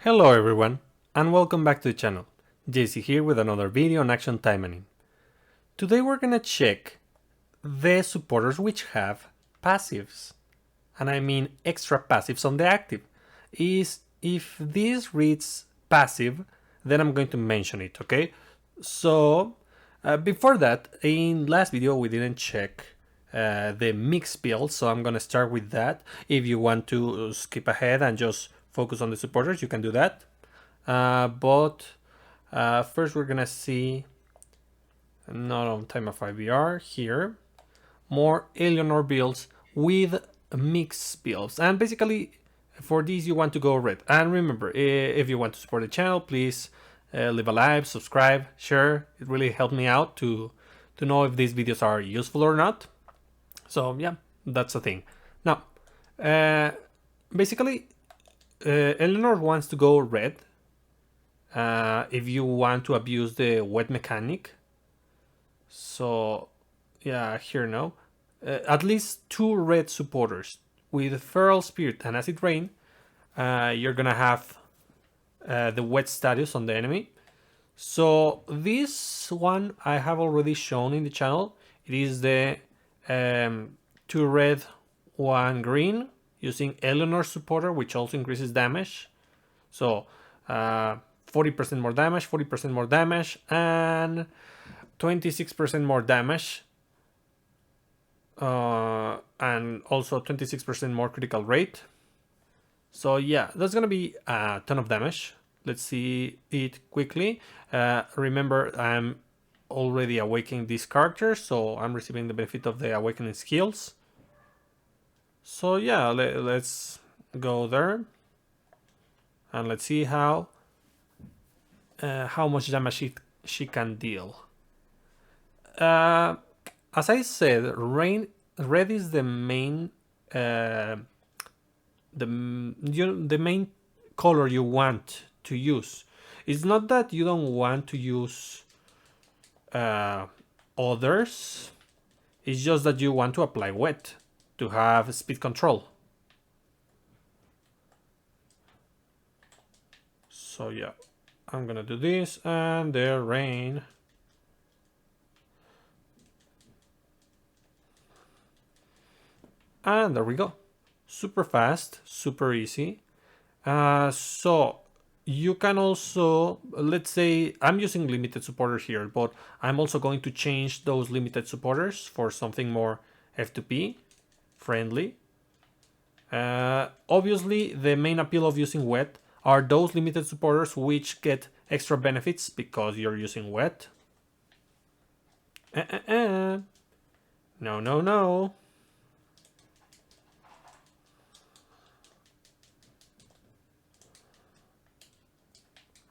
Hello everyone, and welcome back to the channel. JC here with another video on Action Taimanin. Today we're gonna check the supporters which have passives. And I mean extra passives on the active. If this reads passive, then I'm going to mention it, okay? So, before that, in last video we didn't check the mix build, so I'm gonna start with that. If you want to skip ahead and just focus on the supporters, you can do that. But first we're gonna see, not on Time of IVR here, more Eleonor builds with mix builds. And basically for these you want to go red. And remember, if you want to support the channel, please leave a like, subscribe, share. It really helps me out to know if these videos are useful or not. So yeah, that's the thing. Now, basically, Eleanor wants to go red. If you want to abuse the wet mechanic. So yeah, here now. At least 2 red supporters. With Feral Spirit and Acid Rain, you're gonna have the wet status on the enemy. So this one I have already shown in the channel. It is the 2 red, 1 green using Eleanor supporter, which also increases damage. So 40% more damage, 40% more damage, and 26% more damage. And also 26% more critical rate. So yeah, that's gonna be a ton of damage. Let's see it quickly. Remember, I'm already awakening this character, so I'm receiving the benefit of the awakening skills. So yeah, let's go there, and let's see how much damage she can deal. As I said, red is the main the main color you want to use. It's not that you don't want to use others. It's just that you want to apply wet to have speed control. So yeah, I'm gonna do this and the rain. And there we go. Super fast, super easy. So you can also, let's say I'm using limited supporters here, but I'm also going to change those limited supporters for something more F2P friendly. Obviously, the main appeal of using wet are those limited supporters which get extra benefits because you're using wet. No, no, no.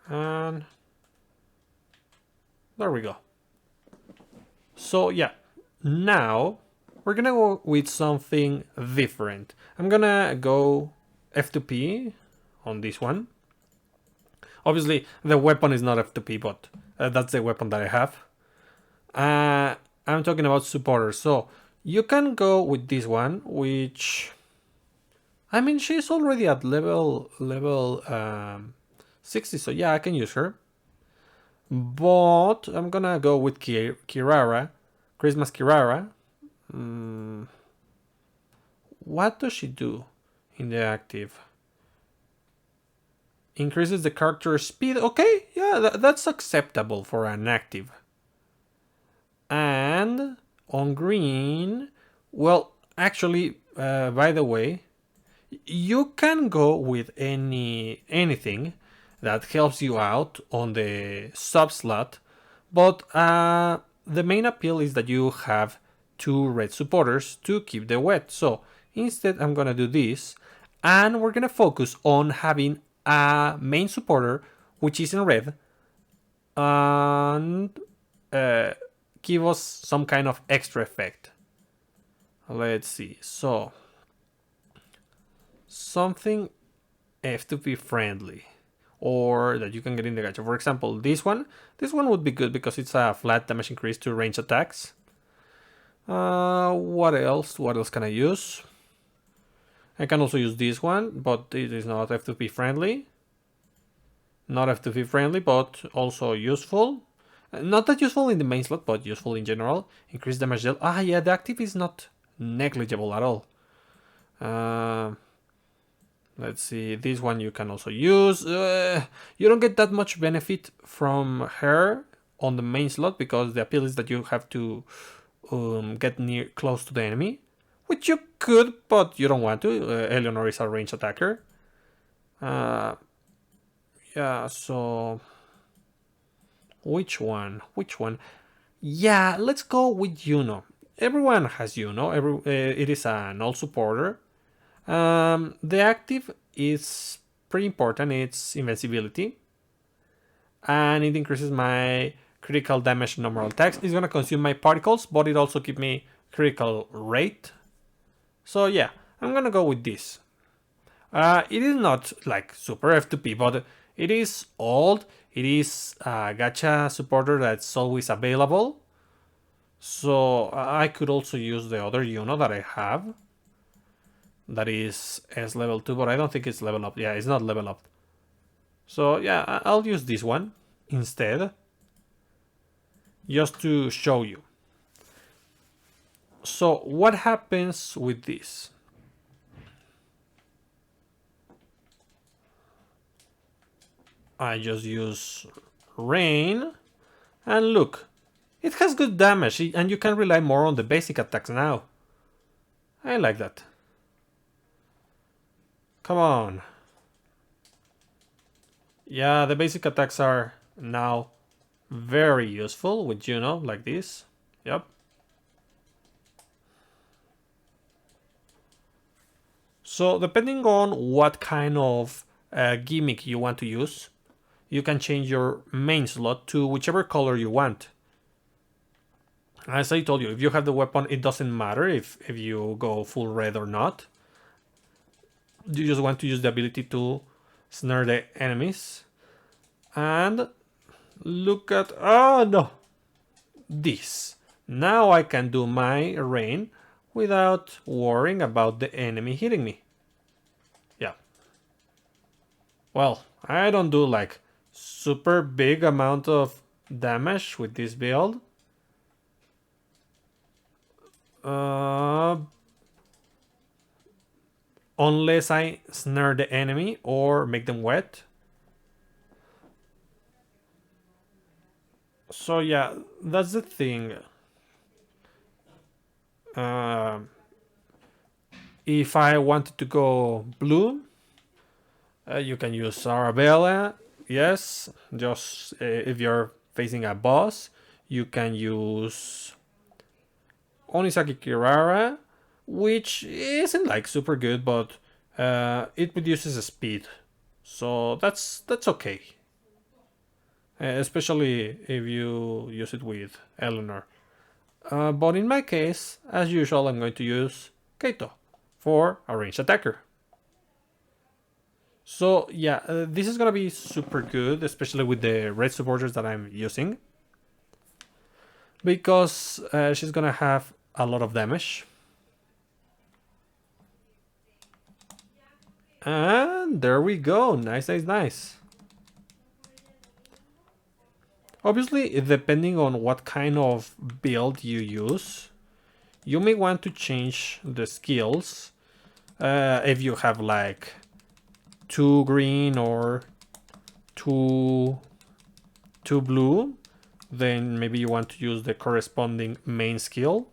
And there we go. So yeah, now we're gonna go with something different. I'm gonna go F2P on this one. Obviously, the weapon is not F2P, but that's the weapon that I have. I'm talking about supporters. So you can go with this one, which, I mean, she's already at level 60, so yeah, I can use her. But I'm gonna go with Kirara, Christmas Kirara. What does she do in the active? Increases the character speed. Okay, yeah, that's acceptable for an active. And on green, well, actually, by the way, you can go with anything that helps you out on the sub slot, but the main appeal is that you have 2 red supporters to keep the wet. So instead I'm gonna do this, and we're gonna focus on having a main supporter which is in red and give us some kind of extra effect. Let's see. So something F2P friendly, or that you can get in the gacha. For example, this one would be good because it's a flat damage increase to range attacks. What else can I use? I can also use this one, but it is not F2P friendly. Not F2P friendly, but also useful. Not that useful in the main slot, but useful in general. Increase damage dealt. Ah, yeah, the active is not negligible at all. Let's see, this one you can also use. You don't get that much benefit from her on the main slot because the appeal is that you have to get near close to the enemy, which you could, but you don't want to. Eleonor is a ranged attacker. Yeah, so which one? Which one? Yeah, let's go with Juno. Everyone has Juno. It is an all supporter. The active is pretty important. It's invincibility, and it increases my critical damage normal attacks. It's gonna consume my particles, but it also gives me critical rate. So yeah, I'm gonna go with this. It is not like super F2P, but it is old. It is a gacha supporter that's always available. So I could also use the other Yuno that I have. That is S level 2, but I don't think it's level up. Yeah, it's not level up. So yeah, I'll use this one instead. Just to show you. So what happens with this? I just use rain, and look, it has good damage, and you can rely more on the basic attacks now. I like that. Come on. Yeah, the basic attacks are now very useful with Juno, like this. Yep. So depending on what kind of gimmick you want to use, you can change your main slot to whichever color you want. As I told you, if you have the weapon, it doesn't matter if you go full red or not. You just want to use the ability to snare the enemies. And look at... Oh no! This. Now I can do my rain without worrying about the enemy hitting me. Yeah. Well, I don't do like super big amount of damage with this build. Unless I snare the enemy or make them wet. So yeah, that's the thing. If I wanted to go blue, you can use Arabella. Yes, just if you're facing a boss, you can use Onisaki Kirara, which isn't like super good, but it reduces the speed, so that's okay. Especially if you use it with Eleanor. But in my case, as usual, I'm going to use Keito for a ranged attacker. So yeah, this is gonna be super good, especially with the red supporters that I'm using. Because she's gonna have a lot of damage. And there we go, nice, nice, nice. Obviously, depending on what kind of build you use, you may want to change the skills. If you have like 2 green or 2 blue, then maybe you want to use the corresponding main skill.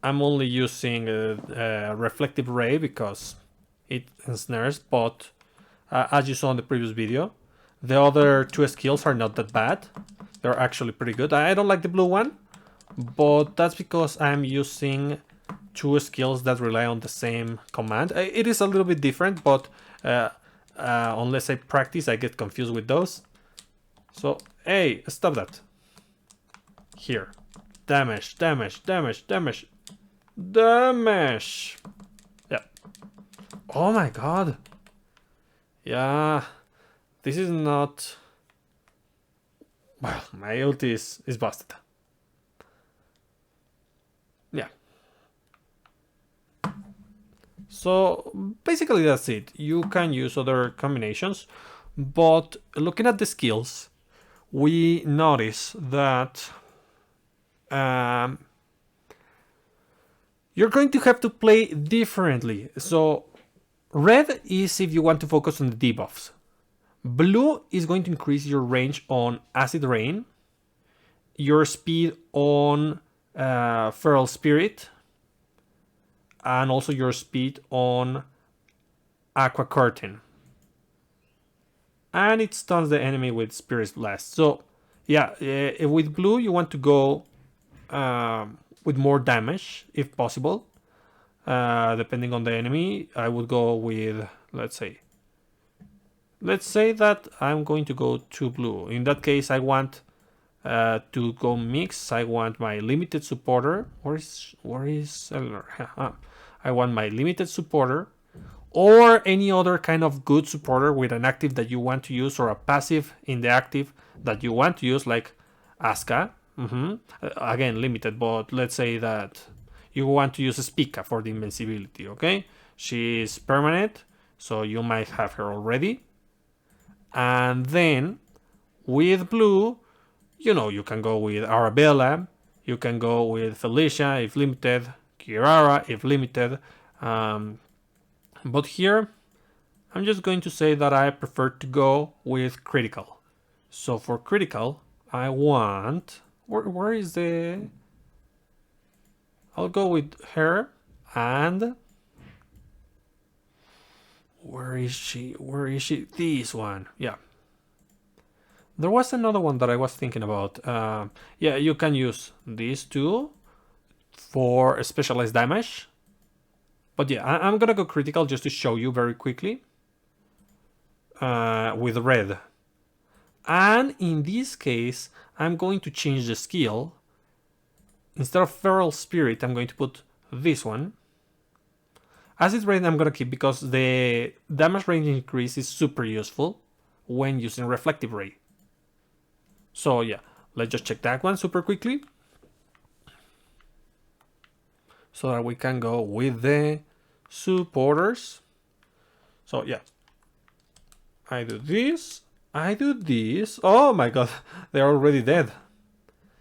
I'm only using Reflective Ray because it ensnares, but as you saw in the previous video, the other 2 skills are not that bad. They're actually pretty good. I don't like the blue one, but that's because I'm using 2 skills that rely on the same command. It is a little bit different, but unless I practice, I get confused with those. So, hey, stop that. Here. Damage, damage, damage, damage. Damage! Yeah. Oh my god. Yeah. This is not... Well, my ulti is busted. Yeah. So basically that's it. You can use other combinations, but looking at the skills, we notice that um, you're going to have to play differently. So red is if you want to focus on the debuffs. Blue is going to increase your range on Acid Rain, your speed on Feral Spirit, and also your speed on Aqua Curtain. And it stuns the enemy with Spirit Blast. So yeah, with blue you want to go with more damage if possible. Depending on the enemy, I would go with, let's say that I'm going to go to blue. In that case, I want to go mix. I want my limited supporter. Where is Eleanor? I want my limited supporter, or any other kind of good supporter with an active that you want to use, or a passive in the active that you want to use, like Asuka. Again, limited, but let's say that you want to use Spica for the invincibility, okay? She's permanent, so you might have her already. And then with blue, you can go with Arabella, you can go with Felicia if limited, Kirara if limited. But here, I'm just going to say that I prefer to go with critical. So for critical, I want... Where is the... I'll go with her, and... Where is she? This one. Yeah. There was another one that I was thinking about. Yeah, you can use these two for specialized damage. But yeah, I'm gonna go critical just to show you very quickly. With red. And in this case, I'm going to change the skill. Instead of Feral Spirit, I'm going to put this one. Acid Rain I'm gonna keep because the damage range increase is super useful when using Reflective Ray. So yeah, let's just check that one super quickly, so that we can go with the supporters. So yeah, I do this. Oh my god, they're already dead.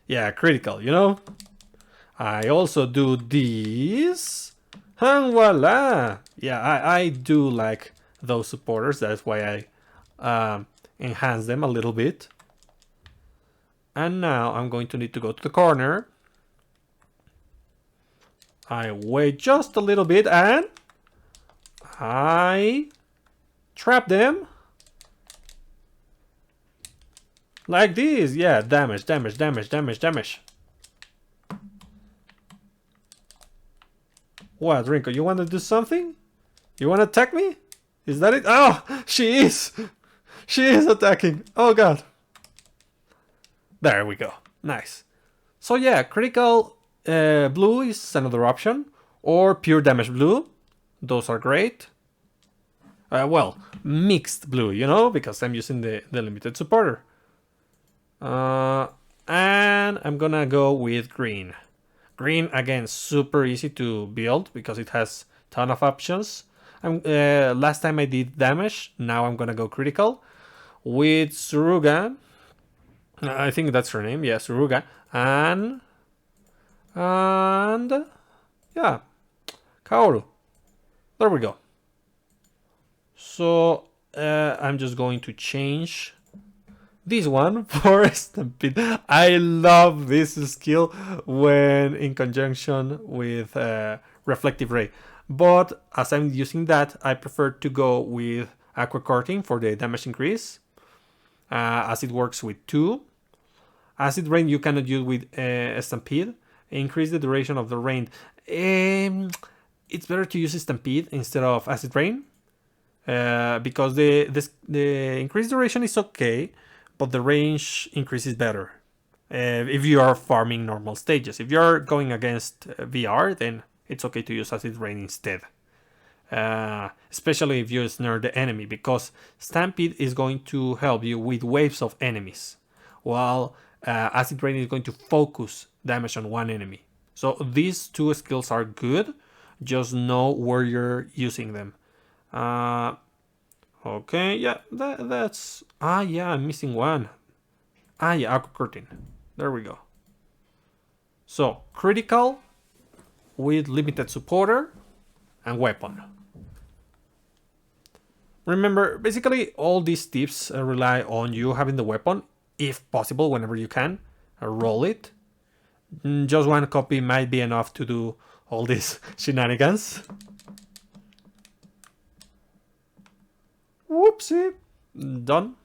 Yeah, critical, I also do this. And voila! Yeah, I do like those supporters. That's why I enhance them a little bit. And now I'm going to need to go to the corner. I wait just a little bit and I trap them. Like this. Yeah, damage. What, Rinko, you want to do something? You want to attack me? Is that it? Oh, she is! She is attacking. Oh god. There we go. Nice. So yeah, critical blue is another option. Or pure damage blue. Those are great. Well, mixed blue, because I'm using the limited supporter. And I'm gonna go with green. Green, again, super easy to build because it has a ton of options. Last time I did damage, now I'm gonna go critical. With Suruga, I think that's her name, yeah, Suruga. And yeah, Kaoru. There we go. So I'm just going to change this one for Stampede. I love this skill when in conjunction with Reflective Ray. But as I'm using that, I prefer to go with Aqua Curtain for the damage increase, as it works with 2. Acid Rain you cannot use with Stampede. Increase the duration of the rain. It's better to use Stampede instead of Acid Rain, because the increased duration is okay, but the range increase is better if you are farming normal stages. If you're going against VR, then it's okay to use Acid Rain instead. Especially if you snare the enemy, because Stampede is going to help you with waves of enemies, while Acid Rain is going to focus damage on one enemy. So these two skills are good. just know where you're using them. Okay, yeah, that's... yeah, I'm missing one. Yeah, Aqua Curtain. There we go. So, critical with limited supporter and weapon. Remember, basically all these tips rely on you having the weapon, if possible, whenever you can. Roll it. Just one copy might be enough to do all these shenanigans. Whoopsie. Done.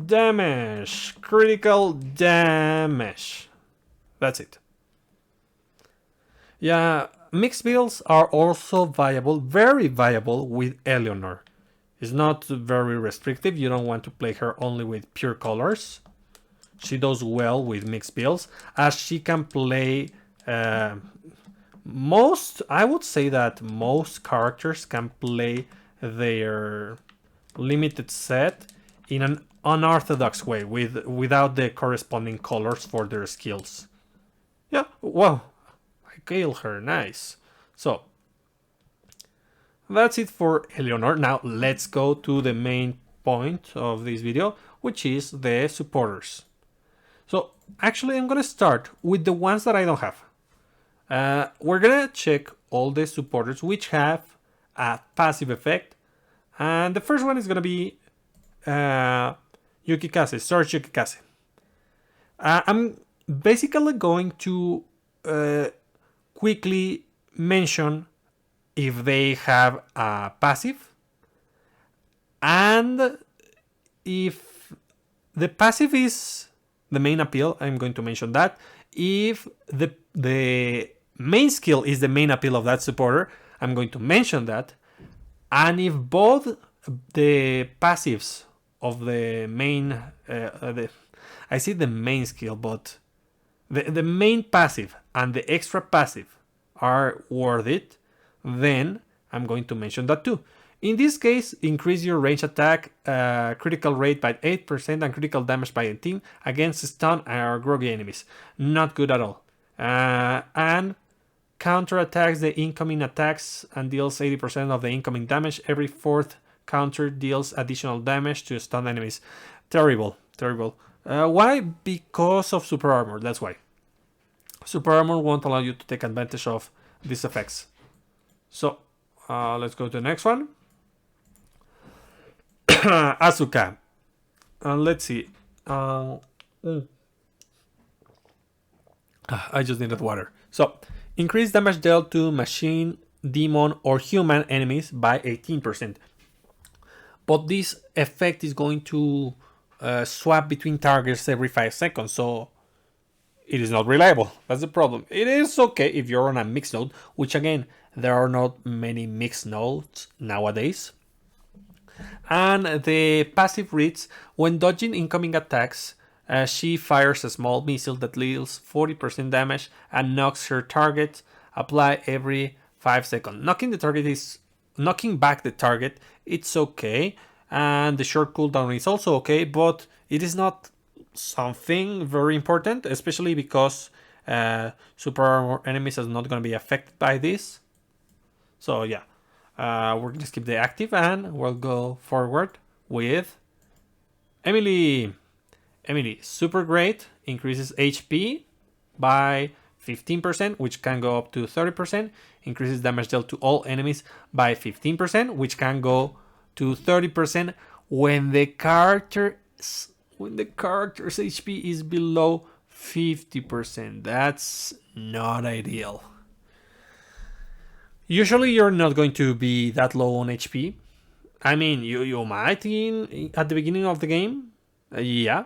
Damage. Critical damage. That's it. Yeah, mixed builds are also viable, very viable with Eleonor. It's not very restrictive. You don't want to play her only with pure colors. She does well with mixed builds, as she can play I would say that most characters can play their limited set in an unorthodox way without the corresponding colors for their skills. Yeah, wow, I killed her, nice. So, that's it for Eleonor. Now let's go to the main point of this video, which is the supporters. So actually I'm gonna start with the ones that I don't have. We're gonna check all the supporters which have a passive effect, and the first one is gonna be Yukikaze, Search Yukikaze. I'm basically going to quickly mention if they have a passive, and if the passive is the main appeal, I'm going to mention that. If the main skill is the main appeal of that supporter, I'm going to mention that. And if both the passives of the main, I see the main skill, but the main passive and the extra passive are worth it, then I'm going to mention that too. In this case, increase your range attack critical rate by 8% and critical damage by 18 against stun or groggy enemies. Not good at all. And counter attacks the incoming attacks and deals 80% of the incoming damage. Every fourth counter deals additional damage to stun enemies. Terrible, terrible. Why? Because of super armor, that's why. Super armor won't allow you to take advantage of these effects. So, let's go to the next one. Asuka. Let's see. I just needed water. So, increase damage dealt to machine, demon, or human enemies by 18%. But this effect is going to swap between targets every 5 seconds, so it is not reliable. That's the problem. It is okay if you're on a mixed node, which again, there are not many mixed nodes nowadays. And the passive reads, when dodging incoming attacks, she fires a small missile that deals 40% damage and knocks her target. Apply every 5 seconds. Knocking back the target, it's okay. And the short cooldown is also okay, but it is not something very important, especially because super armor enemies are not going to be affected by this. So yeah. We're going to skip the active and we'll go forward with Emily. Emily, super great. Increases HP by 15%, which can go up to 30%. Increases damage dealt to all enemies by 15%, which can go to 30% when the character's HP is below 50%. That's not ideal. Usually you're not going to be that low on HP. I mean, you might at the beginning of the game. Yeah.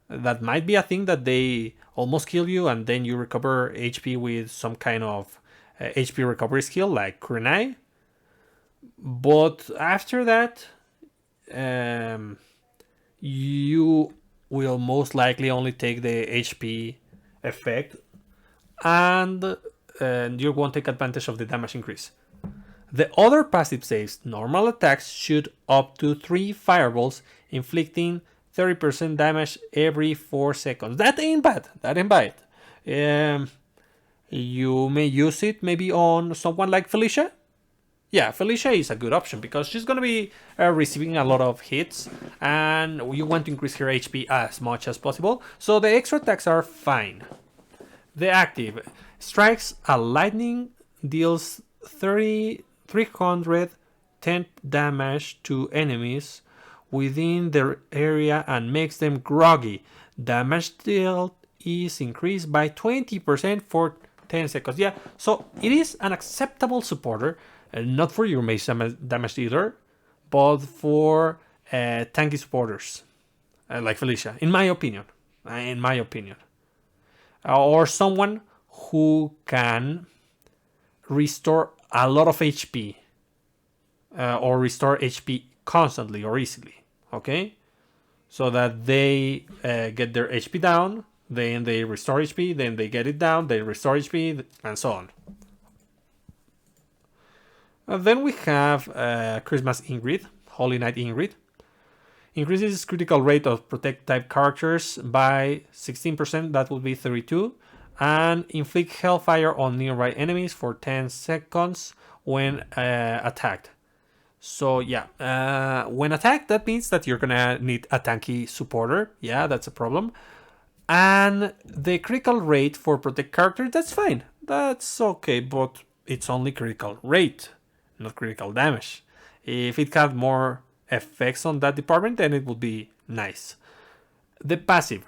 That might be a thing that they almost kill you and then you recover HP with some kind of HP recovery skill like Kunai. But after that, you will most likely only take the HP effect and you won't take advantage of the damage increase. The other passive saves normal attacks shoot up to 3 fireballs, inflicting 30% damage every 4 seconds. That ain't bad. That ain't bad. You may use it maybe on someone like Felicia. Yeah, Felicia is a good option because she's going to be receiving a lot of hits and you want to increase her HP as much as possible. So the extra attacks are fine. The active strikes a lightning, deals 310 damage to enemies within their area and makes them groggy. Damage dealt is increased by 20% for 10 seconds. Yeah, so it is an acceptable supporter. Not for your mace damage either, but for tanky supporters like Felicia, in my opinion. Or someone who can restore a lot of HP or restore HP constantly or easily. Okay, so that they get their HP down, then they restore HP, then they get it down, they restore HP, and so on. Then we have Christmas Ingrid, Holy Night Ingrid. Increases critical rate of protect type characters by 16%, that would be 32. And inflict hellfire on nearby enemies for 10 seconds when attacked. So yeah, when attacked, that means that you're gonna need a tanky supporter. Yeah, that's a problem. And the critical rate for protect character, that's fine. That's okay, but it's only critical rate, not critical damage. If it had more effects on that department, then it would be nice. The passive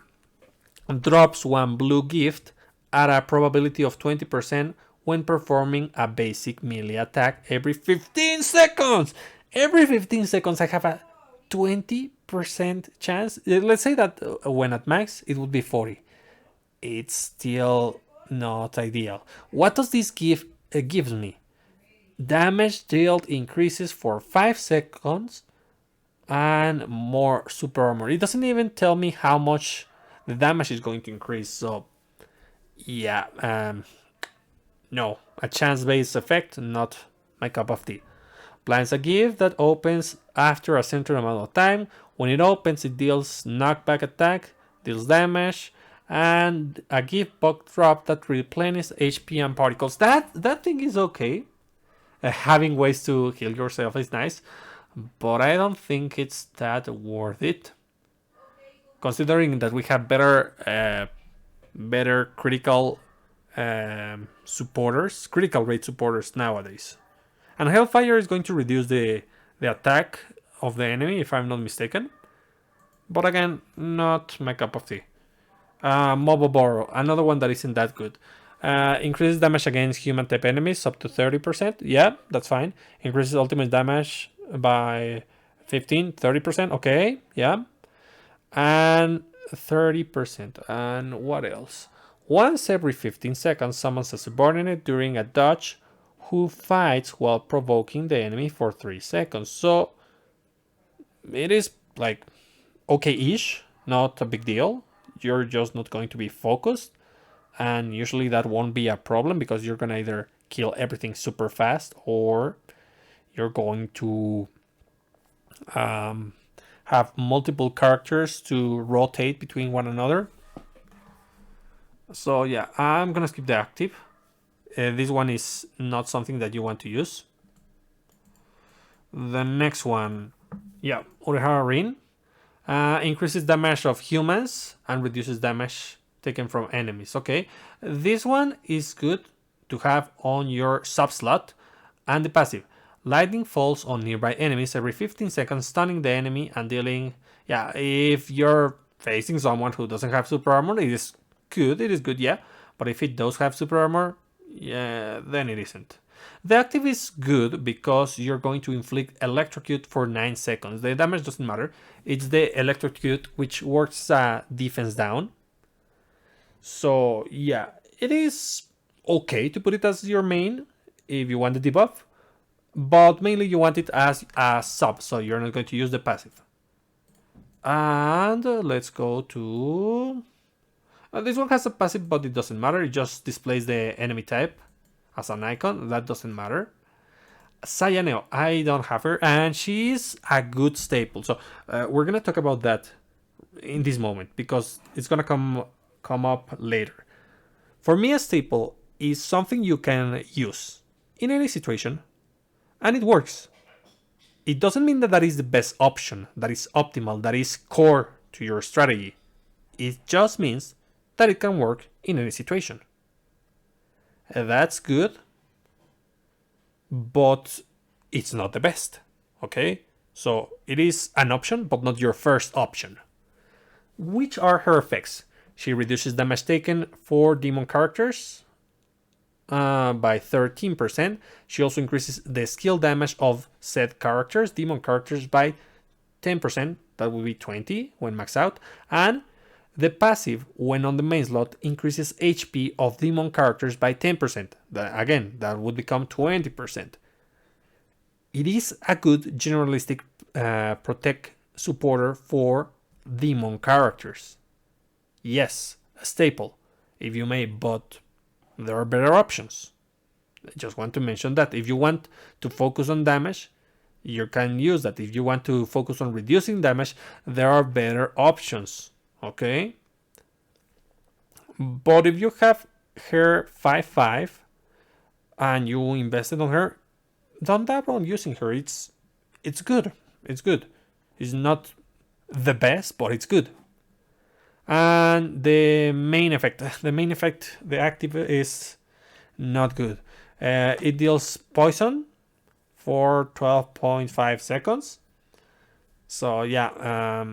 drops one blue gift at a probability of 20% when performing a basic melee attack every 15 seconds. Every 15 seconds I have a 20% chance. Let's say that when at max it would be 40. It's still not ideal. What does this gives me? Damage dealt increases for 5 seconds and more super armor. It doesn't even tell me how much the damage is going to increase. So yeah, no, a chance-based effect, not my cup of tea. Plans a gift that opens after a certain amount of time. When it opens, it deals knockback attack, deals damage, and a gift box drop that replenishes HP and particles. That thing is okay. Having ways to heal yourself is nice, but I don't think it's that worth it. Considering that we have better critical supporters, critical rate supporters nowadays. And Hellfire is going to reduce the attack of the enemy, if I'm not mistaken. But again, not my cup of tea. Moboboro, another one that isn't that good. Increases damage against human type enemies up to 30%. Yeah, that's fine. Increases ultimate damage by 30%. Okay, yeah. And 30%. And what else? Once every 15 seconds, summons a subordinate during a dodge who fights while provoking the enemy for 3 seconds. So it is like okay-ish, not a big deal. You're just not going to be focused, and usually that won't be a problem because you're gonna either kill everything super fast or you're going to have multiple characters to rotate between one another. So yeah, I'm gonna skip the active. This one is not something that you want to use. The next one, yeah, Urihara Rin. Increases damage of humans and reduces damage taken from enemies. Okay, this one is good to have on your sub slot. And the passive, lightning falls on nearby enemies every 15 seconds, stunning the enemy and dealing. Yeah, if you're facing someone who doesn't have super armor, it is good. It is good, yeah. But if it does have super armor, yeah, then it isn't. The active is good because you're going to inflict electrocute for 9 seconds. The damage doesn't matter. It's the electrocute which works defense down. So yeah, it is okay to put it as your main if you want the debuff. But mainly you want it as a sub, so you're not going to use the passive. And let's go to... this one has a passive, but it doesn't matter. It just displays the enemy type as an icon. That doesn't matter. Sayaneo, I don't have her, and she's a good staple. So we're gonna talk about that in this moment because it's gonna come up later. For me, a staple is something you can use in any situation, and it works. It doesn't mean that that is the best option, that is optimal, that is core to your strategy. It just means that it can work in any situation. That's good, but it's not the best. Okay? So it is an option, but not your first option. Which are her effects? She reduces damage taken for demon characters by 13%. She also increases the skill damage of said characters, demon characters, by 10%. That will be 20 when maxed out. And the passive, when on the main slot, increases HP of demon characters by 10%. Again, that would become 20%. It is a good generalistic protect supporter for demon characters. Yes, a staple, if you may, but there are better options. I just want to mention that if you want to focus on damage, you can use that. If you want to focus on reducing damage, there are better options. Okay? But if you have her 5-5 and you invested on her, don't dabble on using her. It's good. It's good. It's not the best, but it's good. And the main effect, the active is not good. It deals poison for 12.5 seconds. So yeah,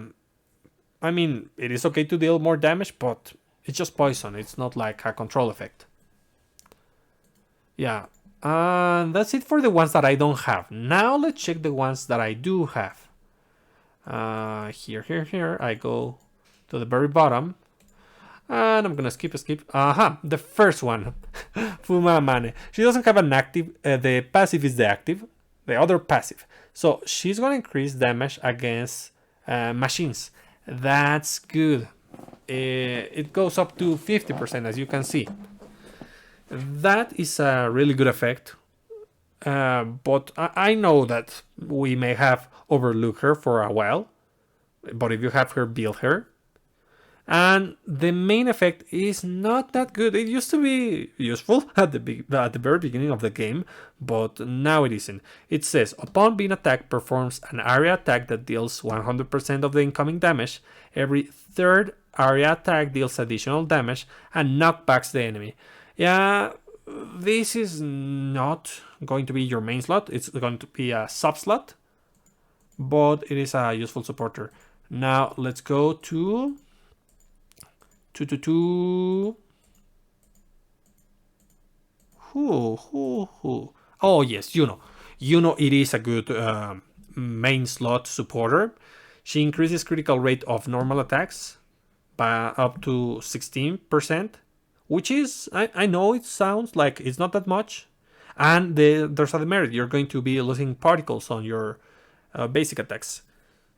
I mean, it is okay to deal more damage, but it's just poison. It's not like a control effect. Yeah, and that's it for the ones that I don't have. Now let's check the ones that I do have. Here. I go to the very bottom. And I'm gonna skip. The first one. Fumamane. She doesn't have an active. The passive is the active. The other passive. So she's gonna increase damage against machines. That's good. It goes up to 50%, as you can see. That is a really good effect. But I know that we may have overlooked her for a while. But if you have her, build her. And the main effect is not that good. It used to be useful at the very beginning of the game, but now it isn't. It says, upon being attacked, performs an area attack that deals 100% of the incoming damage. Every third area attack deals additional damage and knockbacks the enemy. Yeah, this is not going to be your main slot. It's going to be a sub slot, but it is a useful supporter. Now let's go to... Who? Oh yes, Juno. Juno, it is a good main slot supporter. She increases critical rate of normal attacks by up to 16%, which is, I know it sounds like it's not that much. And there's a demerit. You're going to be losing particles on your basic attacks.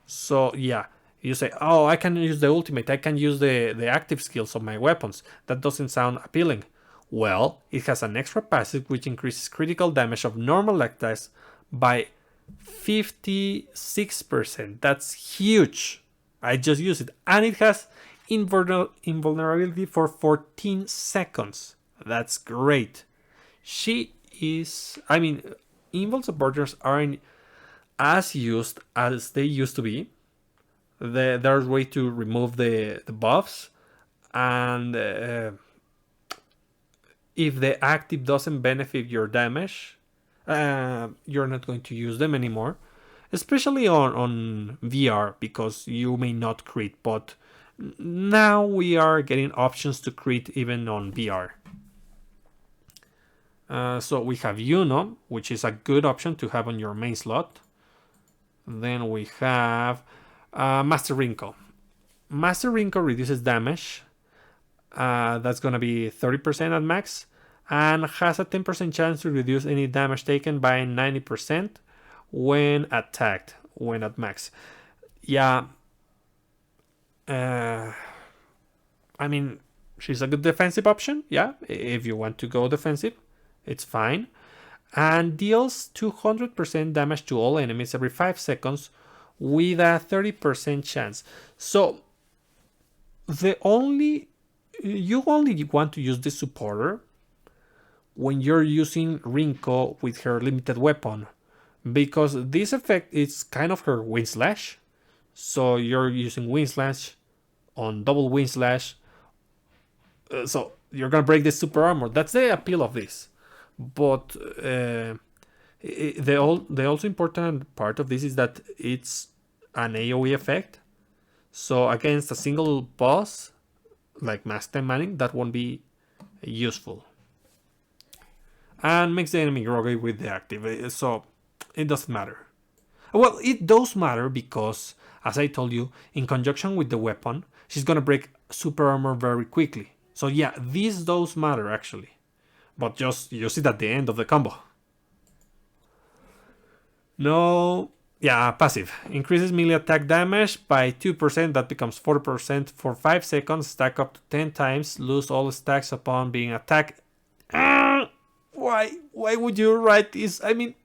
So yeah. You say, oh, I can use the ultimate, I can use the active skills of my weapons. That doesn't sound appealing. Well, it has an extra passive which increases critical damage of normal attacks by 56%. That's huge. I just used it. And it has invulnerability for 14 seconds. That's great. She is... I mean, invul supporters aren't as used as they used to be. There's a way to remove the buffs, and if the active doesn't benefit your damage, you're not going to use them anymore, especially on VR, because you may not crit, but now we are getting options to crit even on VR. So we have Juno, which is a good option to have on your main slot. Then we have Master Rinko. Master Rinko reduces damage. That's going to be 30% at max. And has a 10% chance to reduce any damage taken by 90% when attacked, when at max. Yeah. I mean, she's a good defensive option. Yeah, if you want to go defensive, it's fine. And deals 200% damage to all enemies every 5 seconds with a 30% chance. So the only you only want to use this supporter when you're using Rinko with her limited weapon, because this effect is kind of her wind slash. So you're using wind slash on double wind slash, so you're gonna break the super armor. That's the appeal of this. But the also important part of this is that it's an AoE effect. So against a single boss like Master Taimanin, that won't be useful. And makes the enemy groggy with the active, so it doesn't matter. Well, it does matter because, as I told you, in conjunction with the weapon, she's gonna break super armor very quickly. So yeah, this does matter actually. But just use it at the end of the combo. No, yeah, passive. Increases melee attack damage by 2%, that becomes 40% for 5 seconds, stack up to 10 times, lose all stacks upon being attacked. Why would you write this? I mean,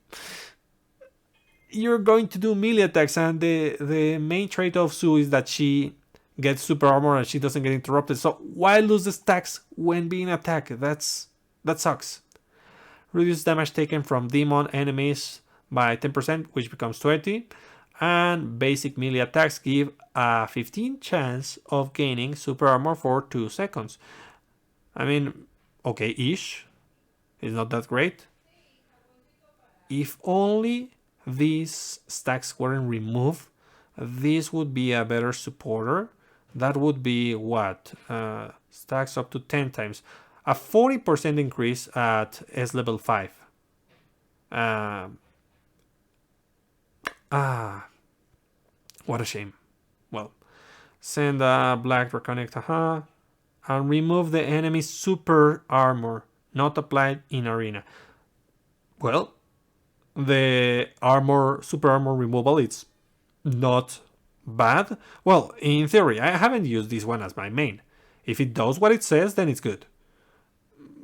you're going to do melee attacks, and the main trait of Sue is that she gets super armor and she doesn't get interrupted. So why lose the stacks when being attacked? That sucks. Reduce damage taken from demon enemies by 10%, which becomes 20. And basic melee attacks give a 15 chance of gaining super armor for 2 seconds. I mean, okay-ish. It's not that great. If only these stacks weren't removed, this would be a better supporter. That would be what? Stacks up to 10 times. A 40% increase at S level 5. What a shame. Well, send a black draconic and remove the enemy's super armor not applied in arena. Well, the super armor removal, it's not bad. Well, in theory, I haven't used this one as my main. If it does what it says, then it's good.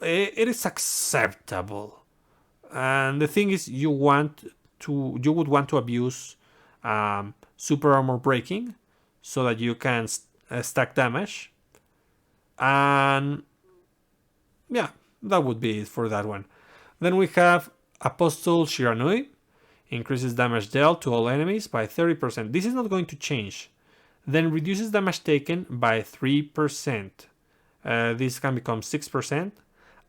It is acceptable. And the thing is, you would want to abuse super armor breaking so that you can stack damage. And yeah, that would be it for that one. Then we have Apostle Shiranui. Increases damage dealt to all enemies by 30%. This is not going to change. Then reduces damage taken by 3%. This can become 6%.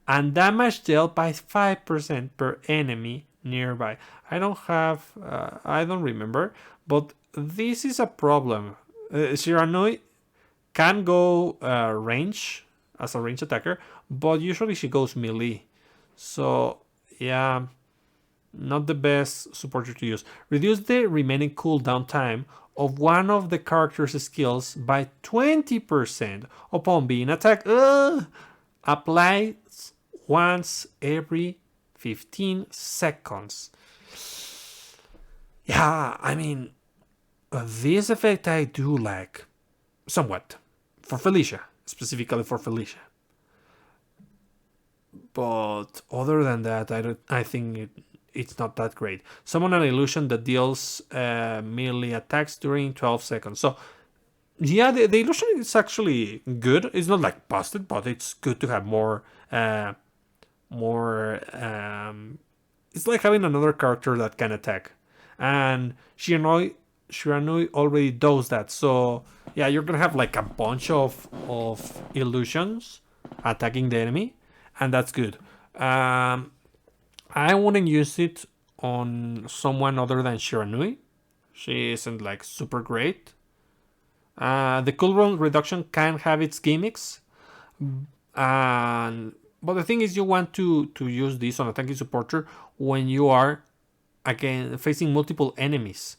And damage dealt by 5% per enemy nearby. I don't remember, but this is a problem. Shiranui can go range as a range attacker, but usually she goes melee. So yeah, not the best supporter to use. Reduce the remaining cooldown time of one of the character's skills by 20% upon being attacked. Applies once every 15 seconds. Yeah, I mean, this effect I do like somewhat for Felicia, specifically for Felicia. But other than that, I think it's not that great. Summon an illusion that deals melee attacks during 12 seconds. So yeah, the illusion is actually good. It's not like busted, but it's good to have more. It's like having another character that can attack, and Shiranui already does that. So yeah, you're gonna have like a bunch of illusions attacking the enemy, and that's good. I wouldn't use it on someone other than Shiranui. She isn't like super great. The cooldown reduction can have its gimmicks, but the thing is, you want to use this on a tanky supporter when you are again facing multiple enemies,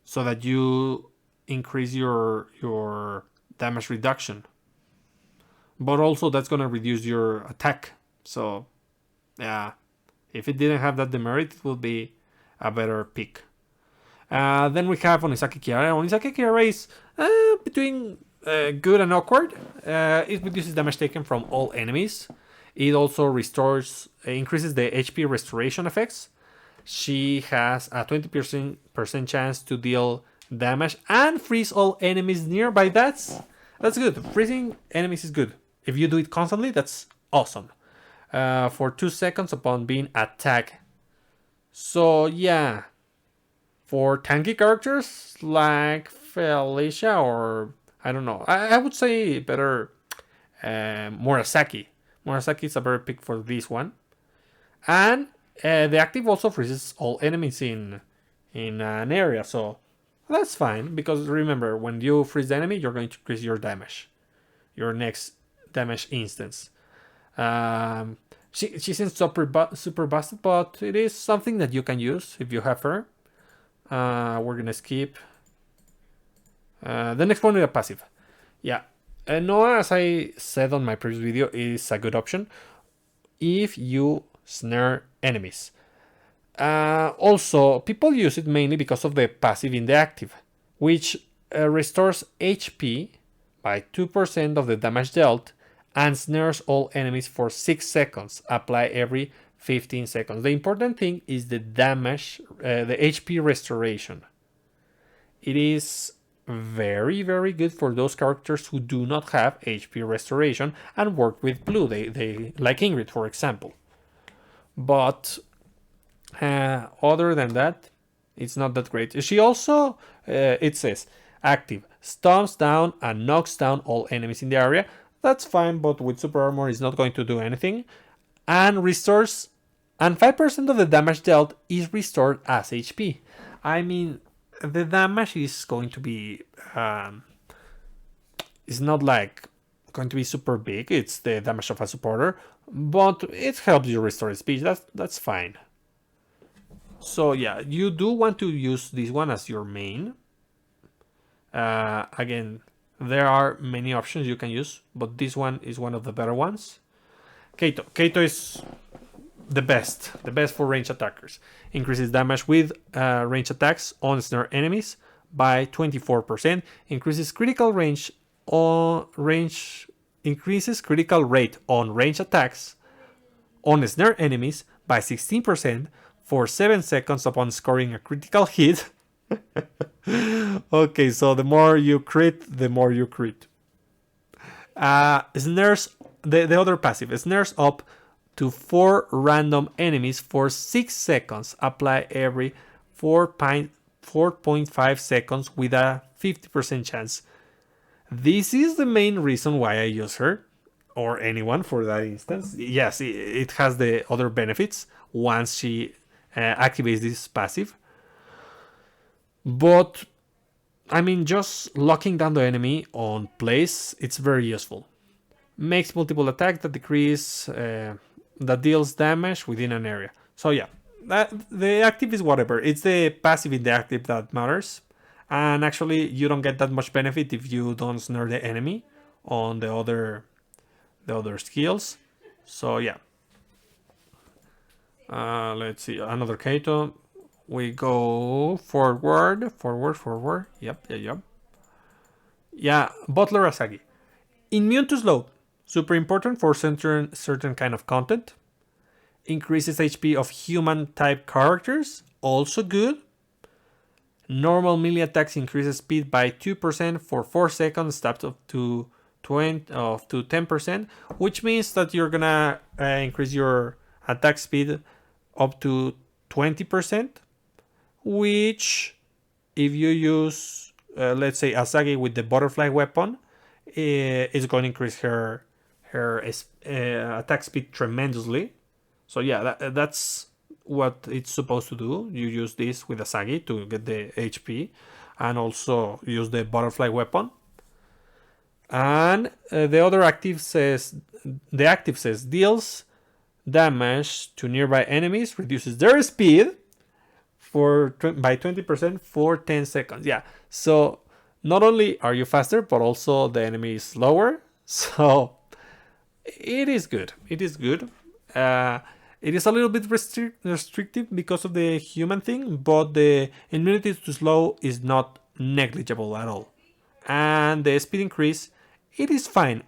so that you increase your damage reduction. But also that's gonna reduce your attack. So yeah, if it didn't have that demerit, it would be a better pick. Then we have Onisaki Kiara. Onisaki Kiara is between good and awkward. It reduces damage taken from all enemies. It also increases the HP restoration effects. She has a 20% chance to deal damage and freeze all enemies nearby. That's That's good. Freezing enemies is good. If you do it constantly, that's awesome. For 2 seconds upon being attacked. So yeah, for tanky characters like Felicia or I don't know, I would say better Murasaki. Murasaki is a better pick for this one. And the active also freezes all enemies in an area, so that's fine, because remember, when you freeze the enemy, you're going to increase your damage, your next damage instance. She seems super busted, but it is something that you can use if you have her. We're gonna skip the next one with a passive. Yeah, Noah, as I said on my previous video, is a good option if you snare enemies. Also, people use it mainly because of the passive in the active, which restores HP by 2% of the damage dealt and snares all enemies for 6 seconds. Apply every 15 seconds. The important thing is the damage, the HP restoration. It is very, very good for those characters who do not have HP restoration and work with blue. They like Ingrid, for example. But other than that, it's not that great. She also, it says, active, stomps down and knocks down all enemies in the area. That's fine, but with super armor, it's not going to do anything. And restores, and 5% of the damage dealt is restored as HP. I mean, the damage is going to be, it's not like going to be super big. It's the damage of a supporter, but it helps you restore speed. That's fine. So yeah, you do want to use this one as your main. Again, there are many options you can use, but this one is one of the better ones. Kaito. Kaito is the best for range attackers. Increases damage with range attacks on snare enemies by 24%. Increases critical range on range. Increases critical rate on range attacks on snare enemies by 16% for 7 seconds upon scoring a critical hit. Okay, so the more you crit, the more you crit. Snares, the other passive, snares up to 4 random enemies for 6 seconds. Apply every 4.5 seconds with a 50% chance. This is the main reason why I use her, or anyone for that instance. Yes, it has the other benefits once she activates this passive. But, I mean, just locking down the enemy on place, it's very useful. Makes multiple attacks that decrease, that deals damage within an area. So yeah, the active is whatever. It's the passive in the active that matters. And actually, you don't get that much benefit if you don't snare the enemy on the other skills. So yeah. Let's see, another Kaito. We go forward. Yep. Yeah, Butler Asagi. Immune to slow. Super important for certain kind of content. Increases HP of human type characters. Also good. Normal melee attacks increases speed by 2% for 4 seconds, steps up to 10%, which means that you're gonna increase your attack speed up to 20%, which if you use, let's say, Asagi with the butterfly weapon, is going to increase her attack speed tremendously. So yeah, that's what it's supposed to do. You use this with Asagi to get the HP, and also use the butterfly weapon. And the active says deals damage to nearby enemies, reduces their speed by 20% for 10 seconds. Yeah, so not only are you faster, but also the enemy is slower. So it is good. It is a little bit restrictive because of the human thing, but the immunity to slow is not negligible at all. And the speed increase, it is fine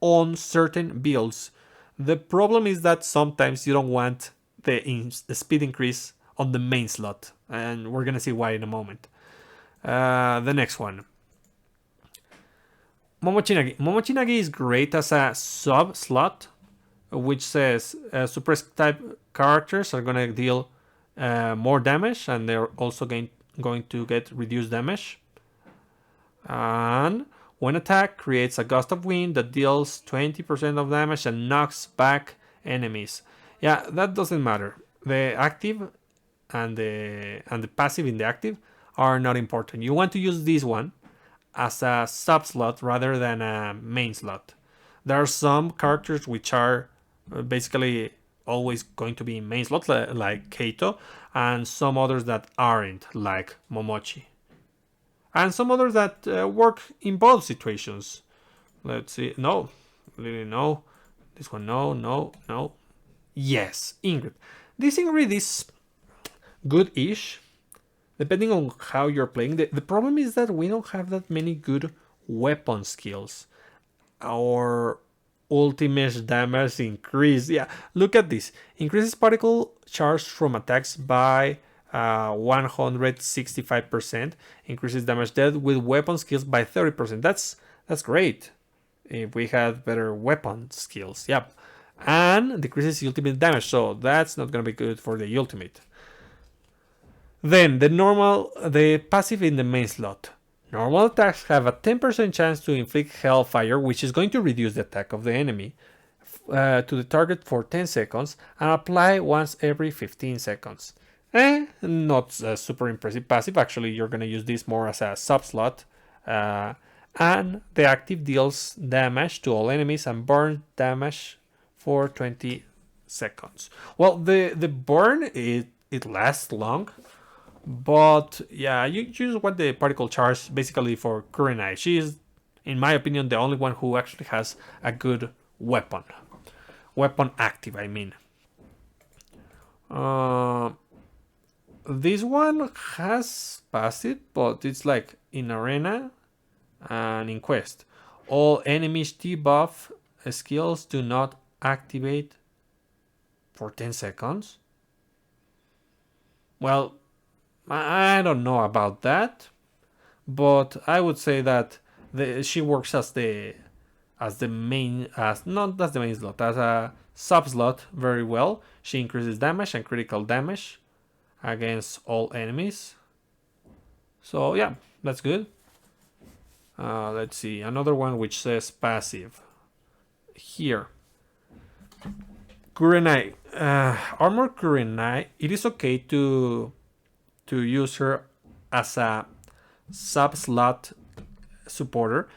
on certain builds. The problem is that sometimes you don't want the speed increase on the main slot, and we're gonna see why in a moment. The next one. Momochinagi. Momochinagi is great as a sub slot, which says suppress type characters are gonna deal more damage, and they're also going to get reduced damage. And when attack creates a gust of wind that deals 20% of damage and knocks back enemies. Yeah, that doesn't matter. The active and the passive in the active are not important. You want to use this one as a sub slot rather than a main slot. There are some characters which are basically always going to be main slot like Keito, and some others that aren't like Momochi, and some others that work in both situations. Let's see. No, really no. This one no, no, no. Yes, Ingrid. This Ingrid is good-ish, depending on how you're playing. The problem is that we don't have that many good weapon skills. Our ultimate damage increase. Yeah, look at this. Increases particle charge from attacks by 165%. Increases damage dealt with weapon skills by 30%. That's great. If we had better weapon skills, yep. And decreases ultimate damage, so that's not gonna be good for the ultimate. Then the passive in the main slot. Normal attacks have a 10% chance to inflict hellfire, which is going to reduce the attack of the enemy to the target for 10 seconds and apply once every 15 seconds. Not a super impressive passive. Actually, you're going to use this more as a sub slot. And the active deals damage to all enemies and burn damage for 20 seconds. Well, the burn, it lasts long. But yeah, you just want the particle charge basically for Kurenai. She is, in my opinion, the only one who actually has a good weapon. Weapon active, I mean. This one has passive, but it's like in arena and in quest. All enemies debuff skills do not activate for 10 seconds. Well, I don't know about that, but I would say that she works as the main, as not as the main slot, as a sub slot very well. She increases damage and critical damage against all enemies. So yeah, that's good. Let's see, another one which says passive. Here, Kurenai, Armor Kurenai. It is okay to use her as a sub slot supporter,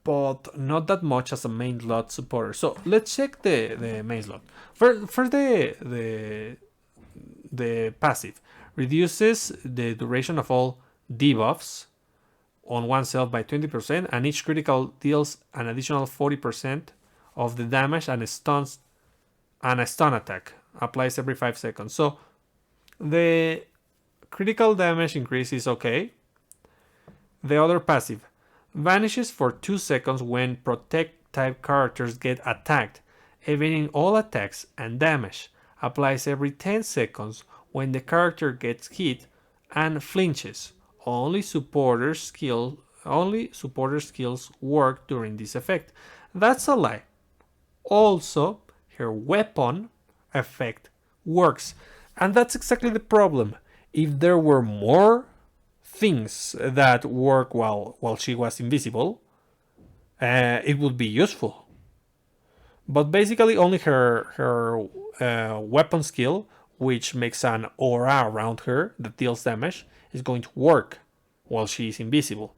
but not that much as a main slot supporter. So let's check the main slot. For the passive reduces the duration of all debuffs on oneself by 20%, and each critical deals an additional 40% of the damage, and a stun attack applies every 5 seconds. So the critical damage increase is okay. The other passive vanishes for 2 seconds when protect type characters get attacked, evading all attacks and damage. Applies every 10 seconds when the character gets hit and flinches. Only supporter skills work during this effect. That's a lie. Also, her weapon effect works, and that's exactly the problem. If there were more things that work while she was invisible, it would be useful. But basically, only her weapon skill, which makes an aura around her that deals damage, is going to work while she is invisible.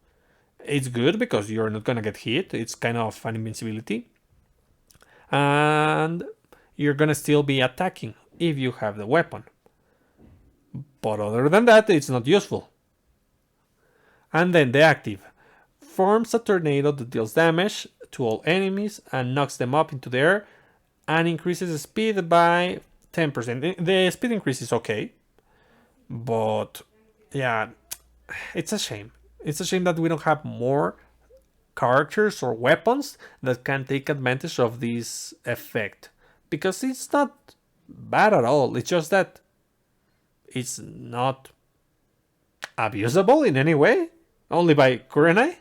It's good because you're not gonna get hit. It's kind of an invincibility, and you're gonna still be attacking if you have the weapon. But other than that, it's not useful. And then the active forms a tornado that deals damage to all enemies and knocks them up into the air, and increases the speed by 10%. The speed increase is okay, but yeah, it's a shame. It's a shame that we don't have more characters or weapons that can take advantage of this effect, because it's not bad at all. It's just that it's not abusable in any way, only by Kurenai.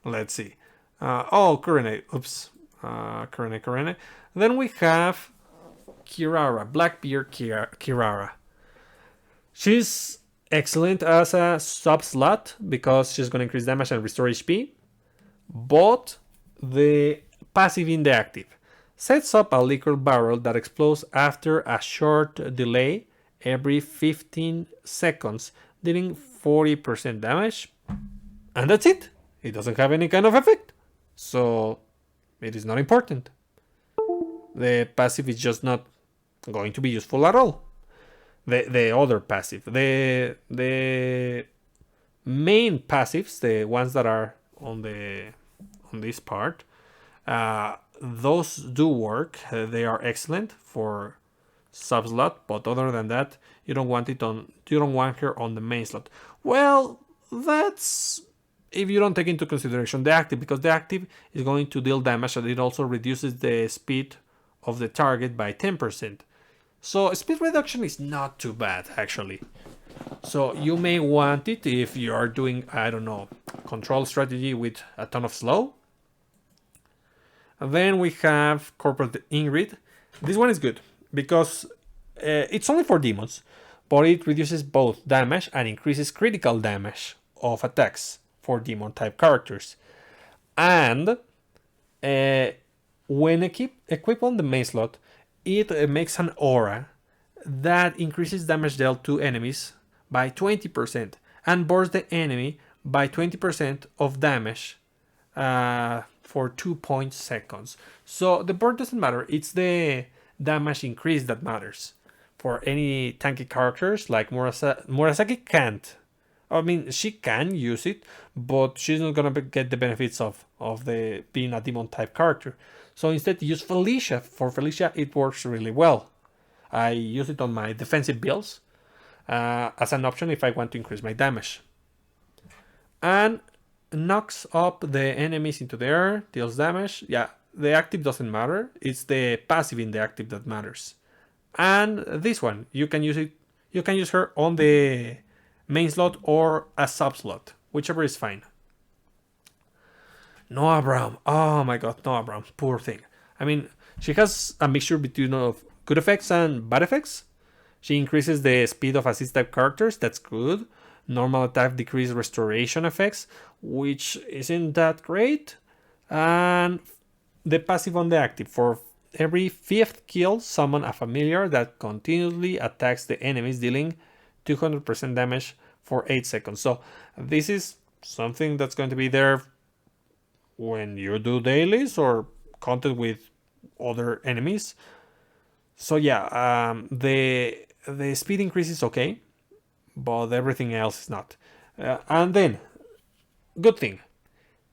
Let's see. Oh, Kurene. Oops. Kurene. Then we have Kirara, Blackbeard Kirara. She's excellent as a sub slot because she's going to increase damage and restore HP. But the passive in the active sets up a liquor barrel that explodes after a short delay every 15 seconds, dealing 40% damage. And that's it. It doesn't have any kind of effect. So it is not important. The passive is just not going to be useful at all. The other passive, the main passives, the ones that are on this part, those do work. They are excellent for sub slot, but other than that, you don't want her on the main slot. Well, that's if you don't take into consideration the active, because the active is going to deal damage and it also reduces the speed of the target by 10%. So speed reduction is not too bad, actually. So you may want it if you are doing, I don't know, control strategy with a ton of slow. And then we have Corporate Ingrid. This one is good because it's only for demons, but it reduces both damage and increases critical damage of attacks for demon type characters. And when equipped on the main slot, it makes an aura that increases damage dealt to enemies by 20% and bursts the enemy by 20% of damage for 2 seconds. So the burst doesn't matter, it's the damage increase that matters. For any tanky characters like Murasaki can't. I mean, she can use it, but she's not gonna get the benefits of the being a demon type character. So instead, use Felicia. For Felicia, it works really well. I use it on my defensive builds as an option if I want to increase my damage. And knocks up the enemies into the air, deals damage. Yeah, the active doesn't matter. It's the passive in the active that matters. And this one, you can use it. You can use her on the main slot or a sub slot, whichever is fine. Noah Brown. Oh my god, Noah Brown. Poor thing. I mean, she has a mixture between of good effects and bad effects. She increases the speed of assist type characters. That's good. Normal attack decrease restoration effects, which isn't that great. And the passive on the active. For every 5th kill, summon a familiar that continuously attacks the enemies, dealing 200% damage for 8 seconds. So this is something that's going to be there when you do dailies or content with other enemies. So yeah, the speed increase is okay, but everything else is not. And then, good thing,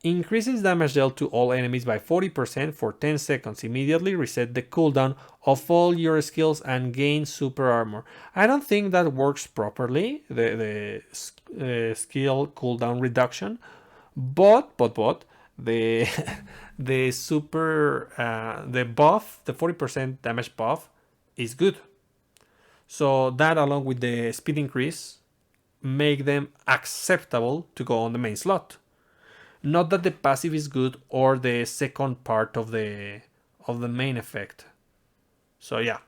increases damage dealt to all enemies by 40% for 10 seconds. Immediately reset the cooldown of all your skills and gain super armor. I don't think that works properly, the skill cooldown reduction, but the the super the buff, the 40% damage buff is good. So that, along with the speed increase, make them acceptable to go on the main slot. Not that the passive is good or the second part of the main effect. So yeah,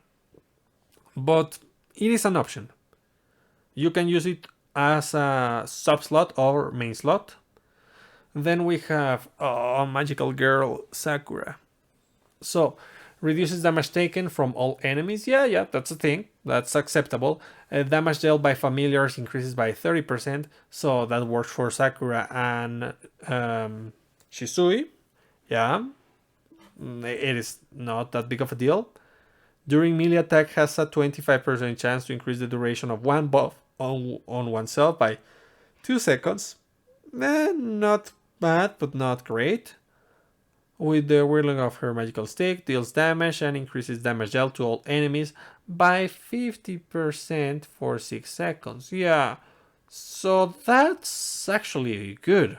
but it is an option. You can use it as a sub slot or main slot. Then we have Magical Girl Sakura. So reduces damage taken from all enemies. Yeah, that's a thing. That's acceptable. Damage dealt by familiars increases by 30%. So that works for Sakura and Shisui. Yeah, it is not that big of a deal. During melee attack has a 25% chance to increase the duration of one buff on oneself by 2 seconds. Not bad, but not great. With the whirling of her magical stick, deals damage and increases damage dealt to all enemies by 50% for 6 seconds. Yeah, so that's actually good.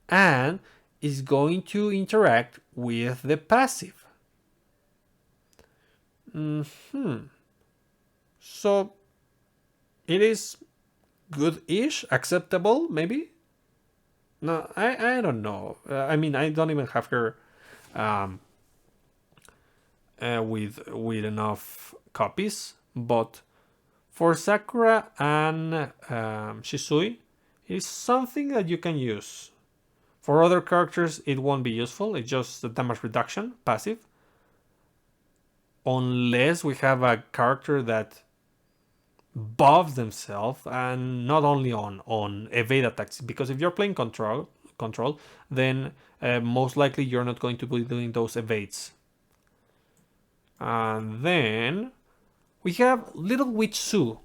And is going to interact with the passive. So it is good-ish, acceptable, maybe? No, I don't know. I mean, I don't even have her um, with enough copies, but for Sakura and Shisui, it's something that you can use. For other characters, it won't be useful. It's just a damage reduction, passive. Unless we have a character that buffs themselves, and not only on evade attacks. Because if you're playing control, then most likely you're not going to be doing those evades. And then we have Little Witch Sue.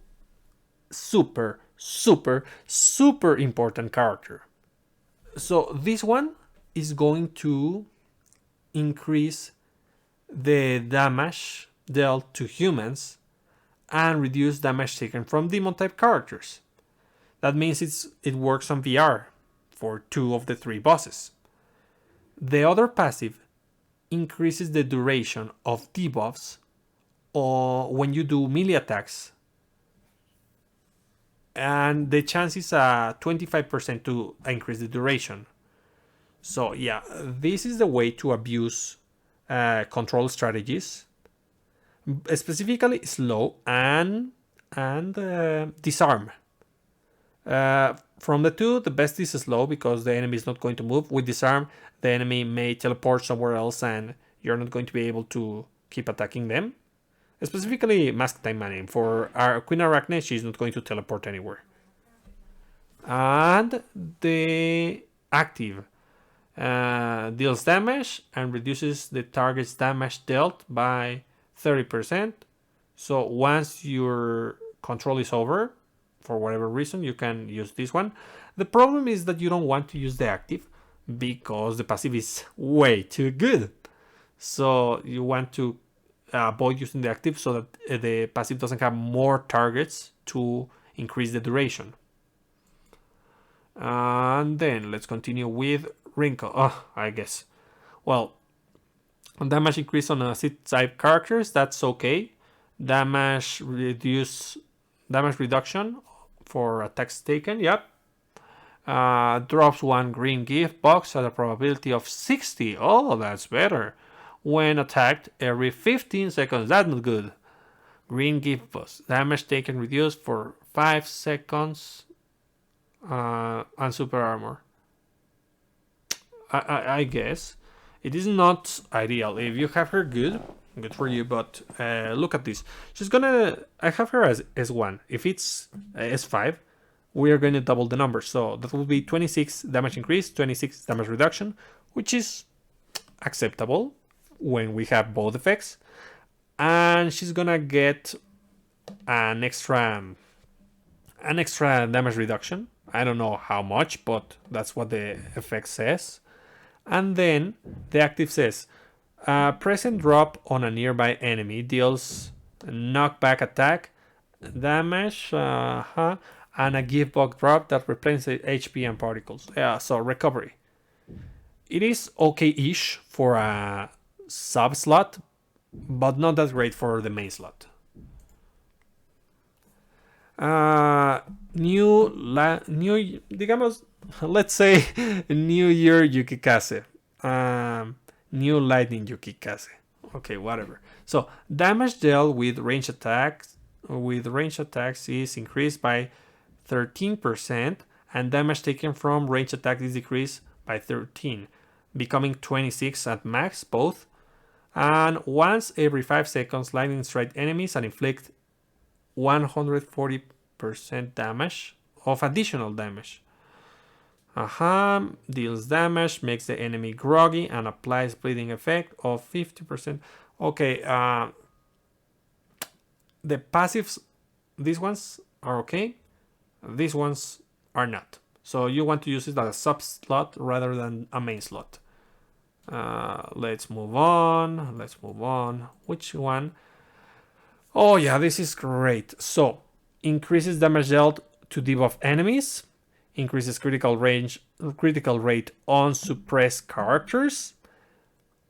Super, super, super important character. So this one is going to increase the damage dealt to humans and reduce damage taken from demon type characters. That means it works on VR for 2 of the 3 bosses. The other passive increases the duration of debuffs or when you do melee attacks, and the chance is 25% to increase the duration. So yeah, this is the way to abuse control strategies, specifically slow and disarm. From the two, the best is slow because the enemy is not going to move. With disarm, the enemy may teleport somewhere else and you're not going to be able to keep attacking them. Specifically, Mask Taimanin. For our Queen Arachne, she's not going to teleport anywhere. And the active deals damage and reduces the target's damage dealt by 30%. So once your control is over, for whatever reason, you can use this one. The problem is that you don't want to use the active because the passive is way too good. So you want to avoid using the active so that the passive doesn't have more targets to increase the duration. And then let's continue with Wrinkle. Oh, I guess. Well, damage increase on acid type characters, that's okay. Damage reduction for attacks taken, yep. Drops 1 green gift box at a probability of 60. Oh, that's better. When attacked every 15 seconds, that's not good. Green gift box. Damage taken reduced for 5 seconds. And super armor. I guess. It is not ideal. If you have her, good for you, but look at this. She's gonna. I have her as S1. If it's S5, we are going to double the number. So that will be 26 damage increase, 26 damage reduction, which is acceptable when we have both effects. And she's gonna get an extra damage reduction. I don't know how much, but that's what the effect says. And then the active says, press and drop on a nearby enemy deals knockback attack damage, and a give box drop that replaces HP and particles. Yeah, so recovery. It is okay-ish for a sub slot, but not that great for the main slot. Digamos, let's say New Year Yukikase, New Lightning Yukikase. Okay, whatever. So damage dealt with range attacks is increased by 13%, and damage taken from range attack is decreased by 13, becoming 26 at max both. And once every 5 seconds, lightning strike enemies and inflict 140% damage of additional damage. Deals damage, makes the enemy groggy, and applies bleeding effect of 50%. Okay, the passives, these ones are okay, these ones are not. So you want to use it as a sub slot rather than a main slot. Let's move on. Which one? Oh yeah, this is great. So, increases damage dealt to debuff enemies, increases critical rate on suppressed characters,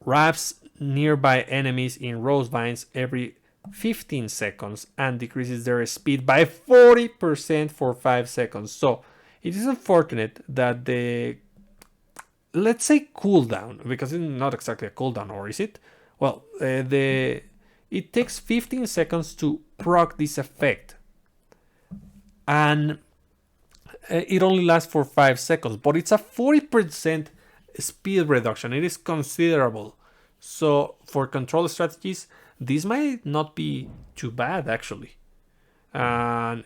wraps nearby enemies in rose vines every 15 seconds, and decreases their speed by 40% for 5 seconds. So, it is unfortunate that the let's say cooldown, because it's not exactly a cooldown, or is it? Well, it takes 15 seconds to proc this effect, and it only lasts for 5 seconds, but it's a 40% speed reduction. It is considerable. So for control strategies, this might not be too bad actually. And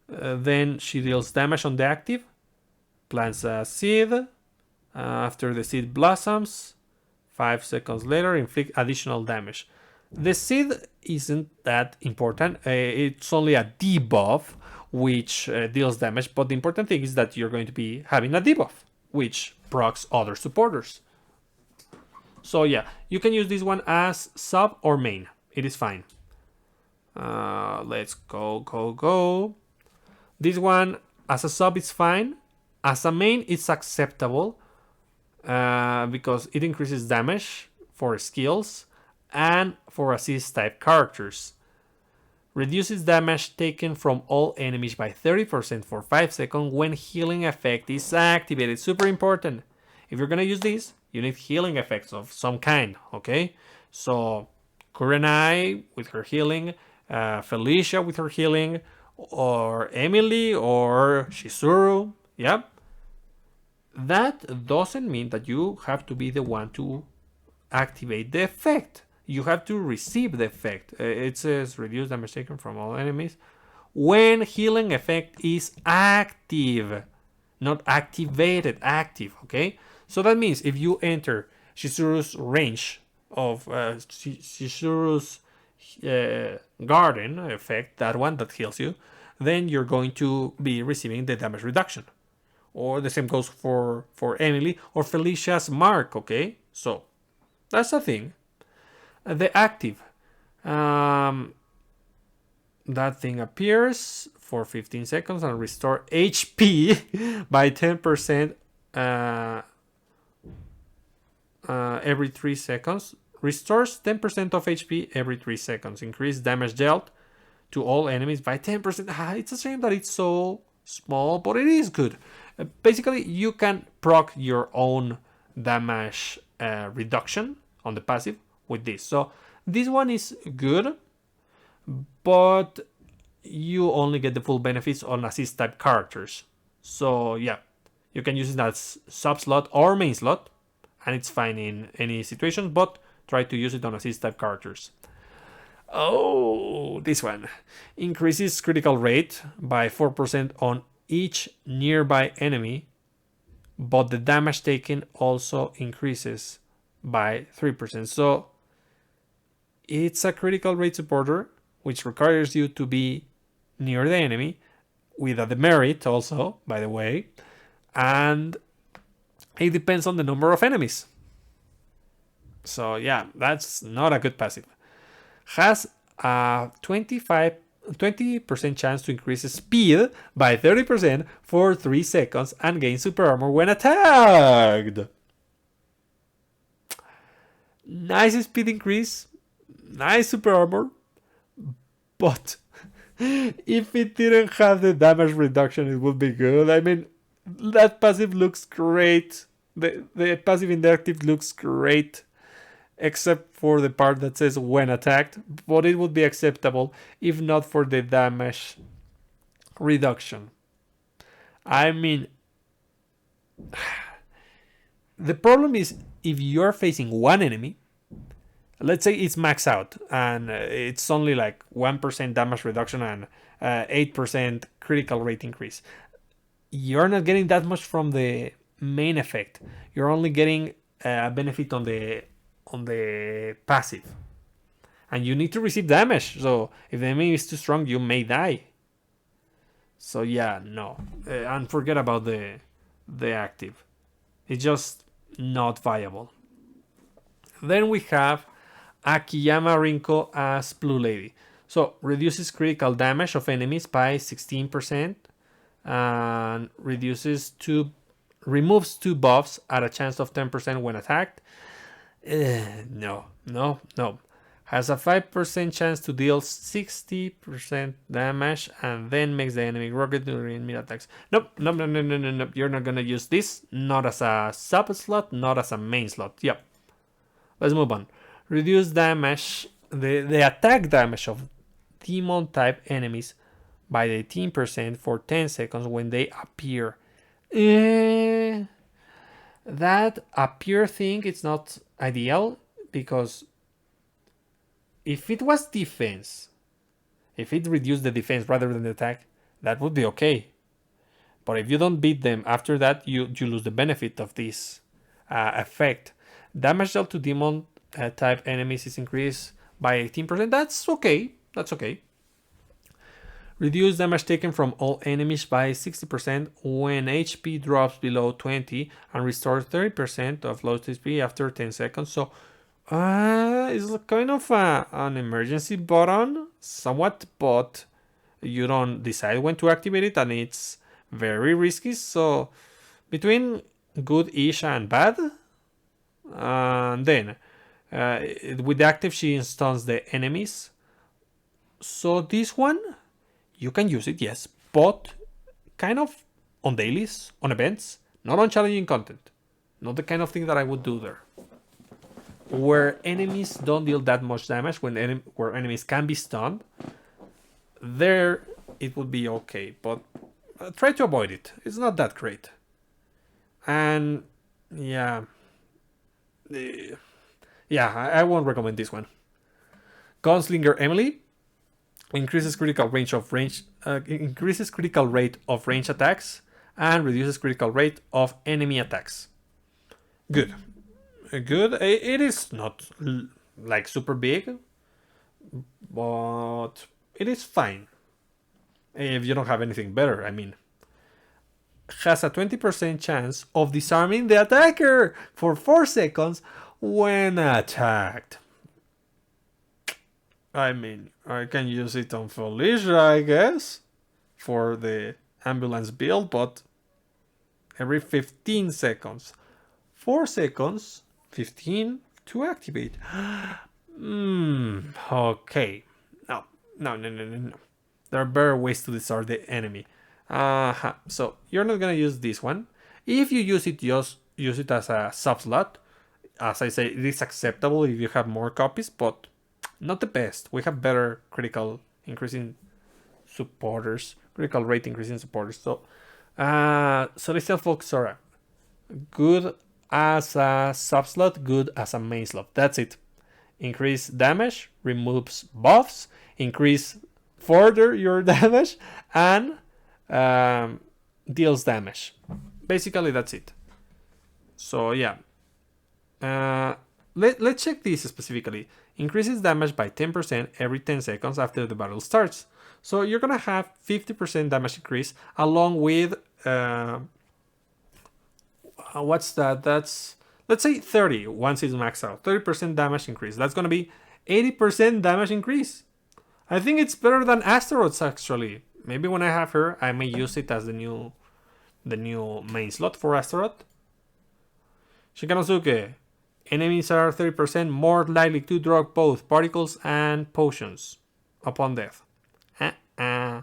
then she deals damage on the active, plants a seed. After the seed blossoms, 5 seconds later, inflict additional damage. The seed isn't that important. It's only a debuff which deals damage, but the important thing is that you're going to be having a debuff which procs other supporters. So yeah, you can use this one as sub or main. It is fine. Let's go. This one as a sub is fine. As a main, it's acceptable because it increases damage for skills and for assist type characters. Reduces damage taken from all enemies by 30% for 5 seconds when healing effect is activated. Super important. If you're gonna use this, you need healing effects of some kind, okay? So Kurenai with her healing, Felicia with her healing, or Emily or Shizuru. Yep. That doesn't mean that you have to be the one to activate the effect. You have to receive the effect. It says reduce damage taken from all enemies when healing effect is active, not activated, active, okay? So that means if you enter Shizuru's range of Shizuru's garden effect, that one that heals you, then you're going to be receiving the damage reduction. Or the same goes for Emily or Felicia's mark, okay? So that's the thing. The active, that thing appears for 15 seconds and restore HP by 10% every 3 seconds. Restores 10% of HP every 3 seconds. Increase damage dealt to all enemies by 10%. It's a shame that it's so small, but it is good. Basically, you can proc your own damage reduction on the passive with this. So this one is good, but you only get the full benefits on assist type characters. So yeah, you can use it as sub slot or main slot, and it's fine in any situation, but try to use it on assist type characters. Oh, this one increases critical rate by 4% on each nearby enemy, but the damage taken also increases by 3%. So it's a critical rate supporter, which requires you to be near the enemy, with a demerit also, by the way, and it depends on the number of enemies. So yeah, that's not a good passive. Has a 20% chance to increase speed by 30% for 3 seconds and gain super armor when attacked. Nice speed increase, nice super armor, but if it didn't have the damage reduction, it would be good. I mean, that passive looks great. The passive in the active looks great, except for the part that says when attacked, but it would be acceptable if not for the damage reduction. I mean, the problem is if you're facing one enemy, let's say it's max out and it's only like 1% damage reduction and 8% critical rate increase. You're not getting that much from the main effect. You're only getting a benefit on the passive. And you need to receive damage. So if the enemy is too strong, you may die. So yeah, no. And forget about the active. It's just not viable. Then we have Akiyama Rinko as Blue Lady. So reduces critical damage of enemies by 16% and removes 2 buffs at a chance of 10% when attacked. No. Has a 5% chance to deal 60% damage and then makes the enemy rocket during mid attacks. Nope, nope, no, no, no, no, no. You're not gonna use this. Not as a sub slot, not as a main slot. Yep. Let's move on. Reduce damage, the attack damage of demon type enemies by 18% for 10 seconds when they appear. That appear thing, it's not ideal because if it was defense, if it reduced the defense rather than the attack, that would be okay. But if you don't beat them after that, you lose the benefit of this effect. Damage dealt to demon type enemies is increased by 18%. That's okay. That's okay. Reduce damage taken from all enemies by 60% when HP drops below 20 and restore 30% of lost HP after 10 seconds. So it's kind of an emergency button, somewhat, but you don't decide when to activate it, and it's very risky. So between good-ish and bad, and then with the active she stuns the enemies. So this one, you can use it, yes, but kind of on dailies, on events, not on challenging content. Not the kind of thing that I would do there. Where enemies don't deal that much damage, where enemies can be stunned, there it would be okay, but try to avoid it. It's not that great. And yeah, I won't recommend this one. Gunslinger Emily increases critical rate of range attacks and reduces critical rate of enemy attacks. Good. It is not like super big, but it is fine if you don't have anything better. I mean, has a 20% chance of disarming the attacker for 4 seconds when attacked. I mean, I can use it on Felicia, I guess, for the ambulance build, but every 15 seconds. 4 seconds, 15 to activate. Okay. No. There are better ways to disarm the enemy. So you're not gonna use this one. If you use it, just use it as a sub slot. As I say, it is acceptable if you have more copies, but not the best. We have better critical increasing supporters, critical rate increasing supporters. So, Celestial Folk Sora, good as a sub slot, good as a main slot. That's it. Increase damage, removes buffs, increase further your damage, and deals damage. Basically, that's it. So yeah. Let's check this specifically. Increases damage by 10% every 10 seconds after the battle starts. So you're gonna have 50% damage increase along with what's that? That's, let's say 30 once it's maxed out. 30% damage increase. That's gonna be 80% damage increase. I think it's better than Asteroids actually. Maybe when I have her, I may use it as the new main slot for Asteroid. Shikanosuke. Enemies are 30% more likely to drop both particles and potions upon death. I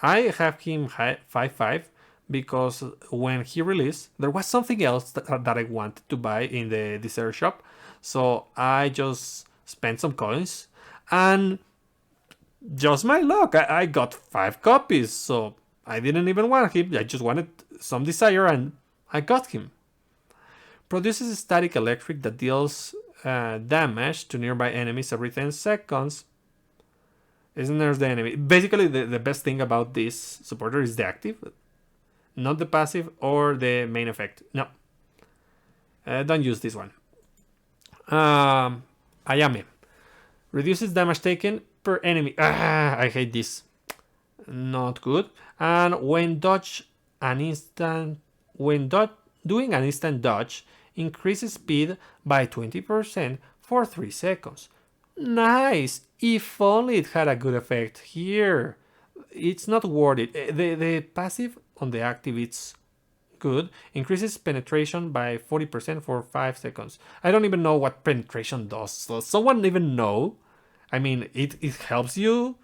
have him 5-5 because when he released, there was something else that I wanted to buy in the dessert shop. So I just spent some coins and just my luck, I got 5 copies. So I didn't even want him. I just wanted some desire and I got him. Produces static electric that deals damage to nearby enemies every 10 seconds. Isn't there the enemy? Basically, the best thing about this supporter is the active, not the passive or the main effect. No. Don't use this one. Ayame. Reduces damage taken per enemy. I hate this. Not good. And when doing an instant dodge, increases speed by 20% for 3 seconds. Nice! If only it had a good effect here. It's not worth it. The passive on the active, it's Good. Increases penetration by 40% for 5 seconds. I don't even know what penetration does. Does someone even know? I mean, it helps you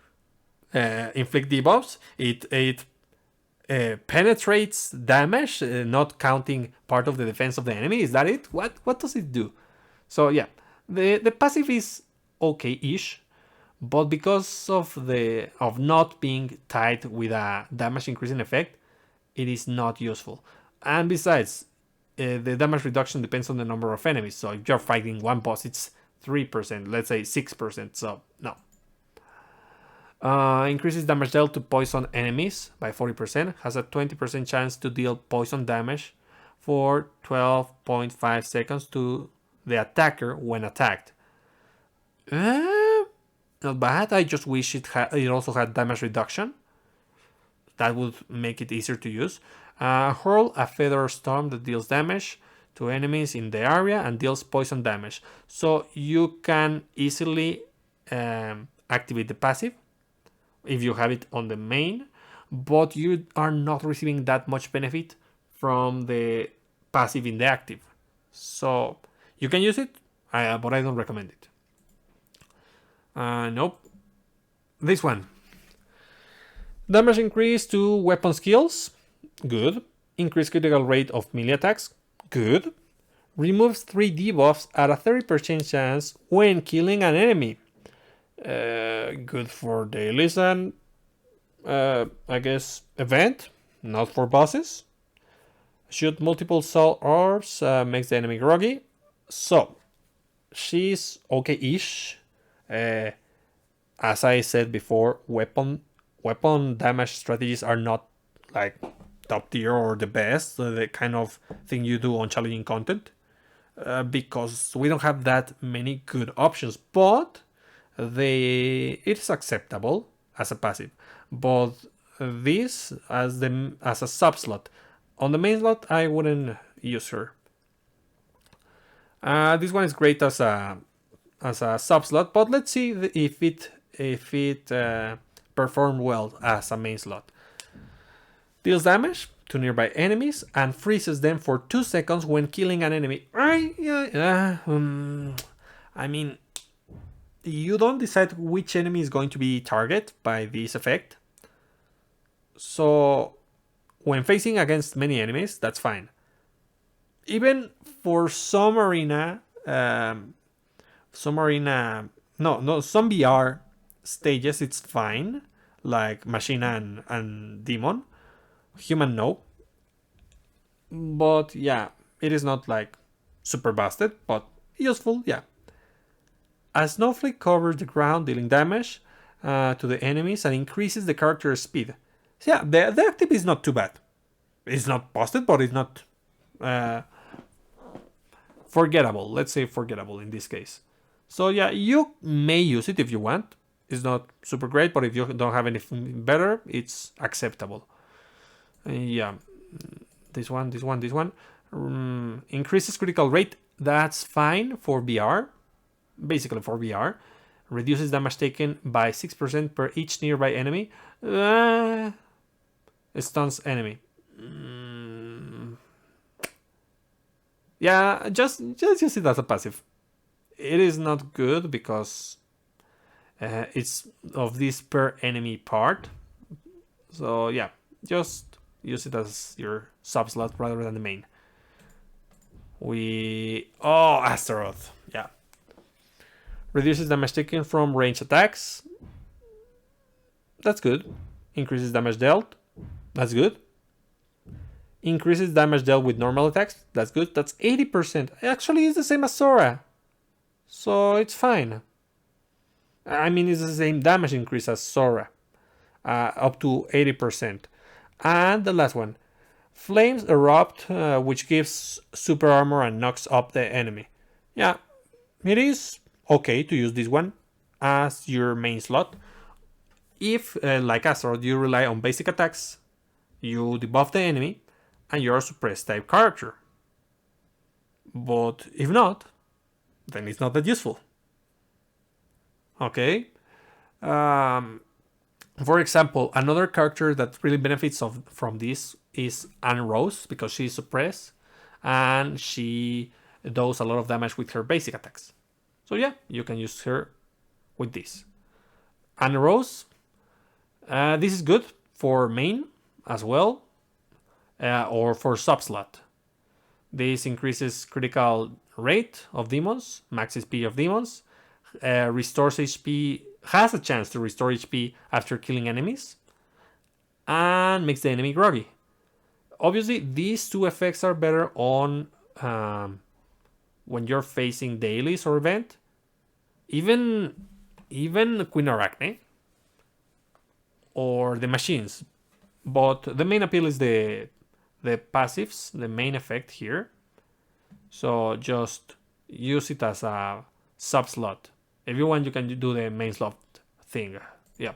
inflict debuffs. It penetrates damage, not counting part of the defense of the enemy. Is that it? What does it do? So yeah, the passive is okay-ish, but because of not being tied with a damage increasing effect, it is not useful. And besides, the damage reduction depends on the number of enemies. So if you're fighting one boss, it's 3%, let's say 6%. So no. Increases damage dealt to poison enemies by 40%. Has a 20% chance to deal poison damage for 12.5 seconds to the attacker when attacked. Not bad. I just wish it also had damage reduction. That would make it easier to use. Hurl a feather storm that deals damage to enemies in the area and deals poison damage. So you can easily activate the passive if you have it on the main, but you are not receiving that much benefit from the passive in the active. So you can use it, but I don't recommend it. Nope. This one. Damage increase to weapon skills. Good. Increase critical rate of melee attacks. Good. Removes 3 debuffs at a 30% chance when killing an enemy. Good for dailies and I guess event, not for bosses. Shoot multiple soul orbs, makes the enemy groggy. So she's okay-ish. As I said before, weapon damage strategies are not like top tier or the best, the kind of thing you do on challenging content, because we don't have that many good options. But it is acceptable as a passive. But this as a sub slot. On the main slot, I wouldn't use her. This one is great as a sub slot, but let's see if it performed well as a main slot. Deals damage to nearby enemies and freezes them for 2 seconds when killing an enemy. I mean, you don't decide which enemy is going to be target by this effect. So when facing against many enemies, that's fine. Even for some some VR stages, it's fine. Like Machine and Demon. Human, no. But yeah, it is not like super busted, but useful, yeah. A snowflake covers the ground, dealing damage to the enemies and increases the character's speed. So yeah, the active is not too bad. It's not busted, but it's not forgettable. Let's say forgettable in this case. So yeah, you may use it if you want. It's not super great, but if you don't have anything better, it's acceptable. Yeah, this one. Increases critical rate. That's fine for VR. Basically for VR. Reduces damage taken by 6% per each nearby enemy. Stuns enemy. Yeah, just use it as a passive. It is not good because it's of this per enemy part. So yeah, just use it as your sub slot rather than the main. Astaroth. Yeah. Reduces damage taken from ranged attacks. That's good. Increases damage dealt. That's good. Increases damage dealt with normal attacks. That's good. That's 80%. Actually, it's the same as Sora. So it's fine. I mean, it's the same damage increase as Sora. Up to 80%. And the last one. Flames erupt, which gives super armor and knocks up the enemy. Yeah, it is okay to use this one as your main slot. If, like Astaroth, you rely on basic attacks, you debuff the enemy, and you're a suppressed type character. But if not, then it's not that useful. Okay. For example, another character that really benefits from this is Anne Rose, because she's suppressed and she does a lot of damage with her basic attacks. So yeah, you can use her with this. Anne Rose, this is good for main as well, or for sub-slot. This increases critical rate of demons, max HP of demons, restores HP, has a chance to restore HP after killing enemies, and makes the enemy groggy. Obviously, these two effects are better on when you're facing dailies or event. Even Queen Arachne or the machines. But the main appeal is the passives, the main effect here. So just use it as a sub slot. If you want, you can do the main slot thing. Yeah.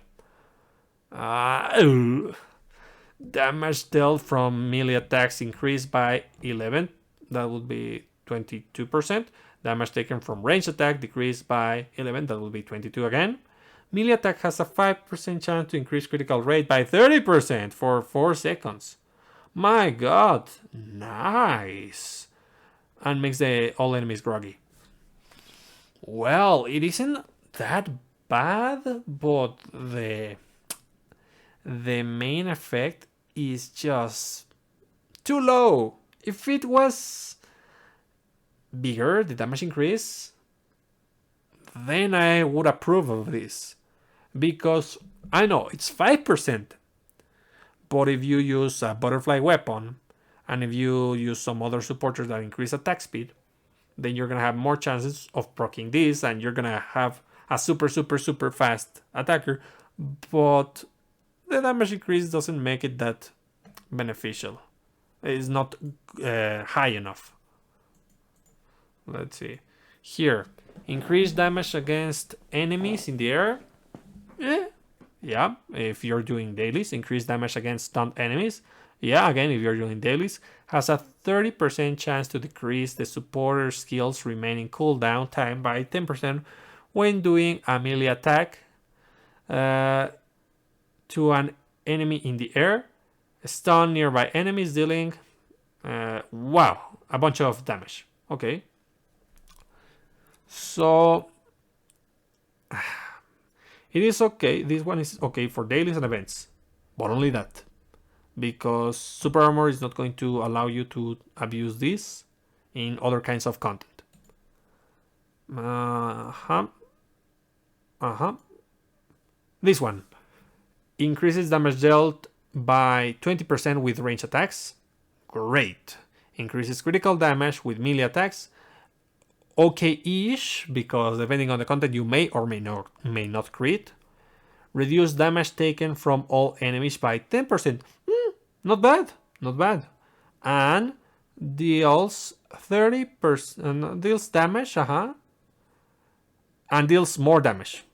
Damage dealt from melee attacks increased by 11. That would be 22%. Damage taken from range attack decreased by 11. That will be 22 again. Melee attack has a 5% chance to increase critical rate by 30% for 4 seconds. My god, nice. And makes all enemies groggy. Well, it isn't that bad, but the main effect is just too low. If it was bigger, the damage increase, then I would approve of this. Because I know it's 5%. But if you use a butterfly weapon, and if you use some other supporters that increase attack speed, then you're going to have more chances of proccing this, and you're going to have a super fast attacker. But the damage increase doesn't make it that beneficial. It's not high enough. Let's see. Here, increase damage against enemies in the air. Yeah, if you're doing dailies. Increase damage against stunned enemies. Yeah, again, if you're doing dailies. Has a 30% chance to decrease the supporter skill's remaining cooldown time by 10% when doing a melee attack to an enemy in the air. Stun nearby enemies, dealing wow, a bunch of damage. Okay. So it is okay. This one is okay for dailies and events, but only that, because super armor is not going to allow you to abuse this in other kinds of content. This one increases damage dealt by 20% with range attacks. Great. Increases critical damage with melee attacks. Okay-ish, because depending on the content you may or may not crit. Reduce damage taken from all enemies by 10%. Not bad. And deals 30%, deals damage, and deals more damage.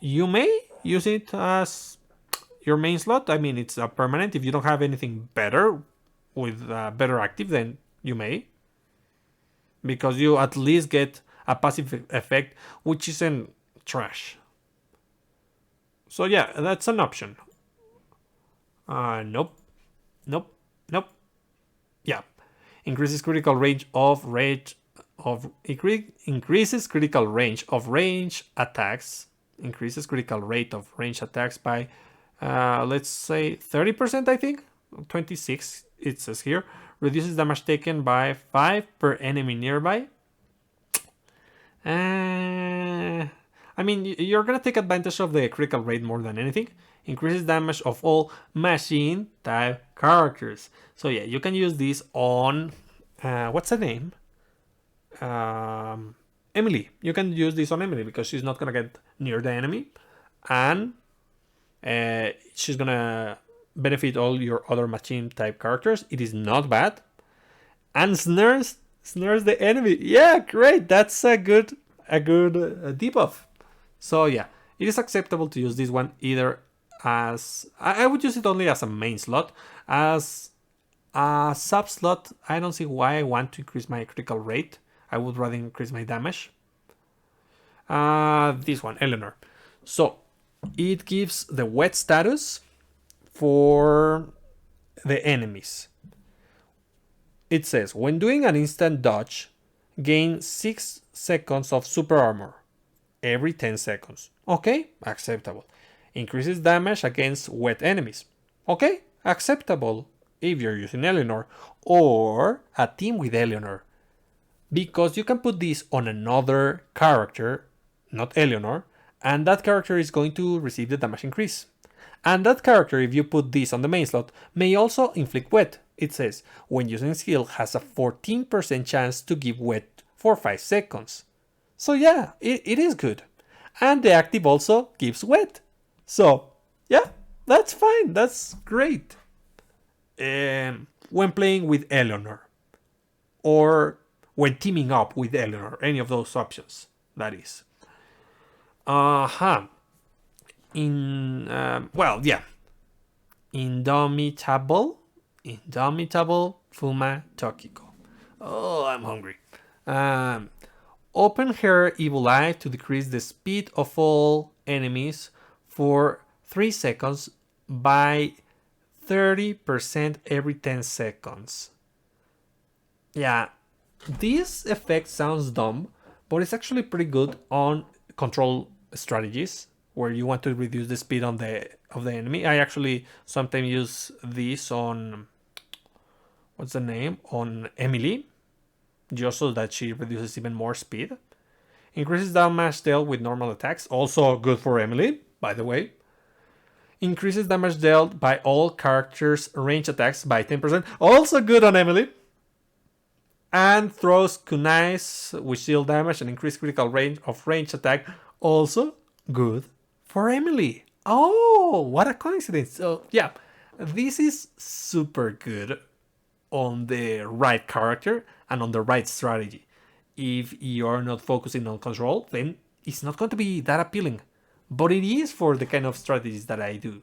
You may use it as your main slot. I mean, it's a permanent. If you don't have anything better with better active, then you may, because you at least get a passive effect, which isn't trash. So yeah, that's an option. Nope. Yeah, increases critical range of increases critical range of range attacks. Increases critical rate of range attacks by let's say 30%. I think 26. It says here. Reduces damage taken by 5 per enemy nearby. I mean, you're gonna take advantage of the critical rate more than anything. Increases damage of all machine type characters. So yeah, you can use this on what's her name? Emily. You can use this on Emily because she's not gonna get near the enemy, and she's gonna benefit all your other machine type characters. It is not bad, and snares the enemy. Yeah, great. That's a good debuff. So yeah, it is acceptable to use this one either as I would use it only as a main slot. As a sub slot, I don't see why I want to increase my critical rate. I would rather increase my damage. This one, Eleanor. So it gives the wet status for the enemies. It says, when doing an instant dodge, gain 6 seconds of super armor every 10 seconds. Okay, acceptable. Increases damage against wet enemies. Okay, acceptable if you're using Eleanor or a team with Eleanor. Because you can put this on another character, not Eleanor, and that character is going to receive the damage increase. And that character, if you put this on the main slot, may also inflict wet. It says, when using skill, has a 14% chance to give wet for 5 seconds. So yeah, it is good. And the active also gives wet. So yeah, that's fine, that's great. When playing with Eleanor, or when teaming up with Eleanor, any of those options, that is. Indomitable Fuma Tokiko. Oh, I'm hungry. Open her evil eye to decrease the speed of all enemies for 3 seconds by 30% every 10 seconds. Yeah, this effect sounds dumb, but it's actually pretty good on control strategies where you want to reduce the speed of the enemy. I actually sometimes use this on on Emily, just so that she reduces even more speed. Increases damage dealt with normal attacks, also good for Emily, by the way. Increases damage dealt by all characters' range attacks by 10%, also good on Emily. And throws kunais, which deal damage and increase critical range of range attack, also good for Emily. Oh, what a coincidence. So yeah, this is super good on the right character and on the right strategy. If you're not focusing on control, then it's not going to be that appealing. But it is for the kind of strategies that I do.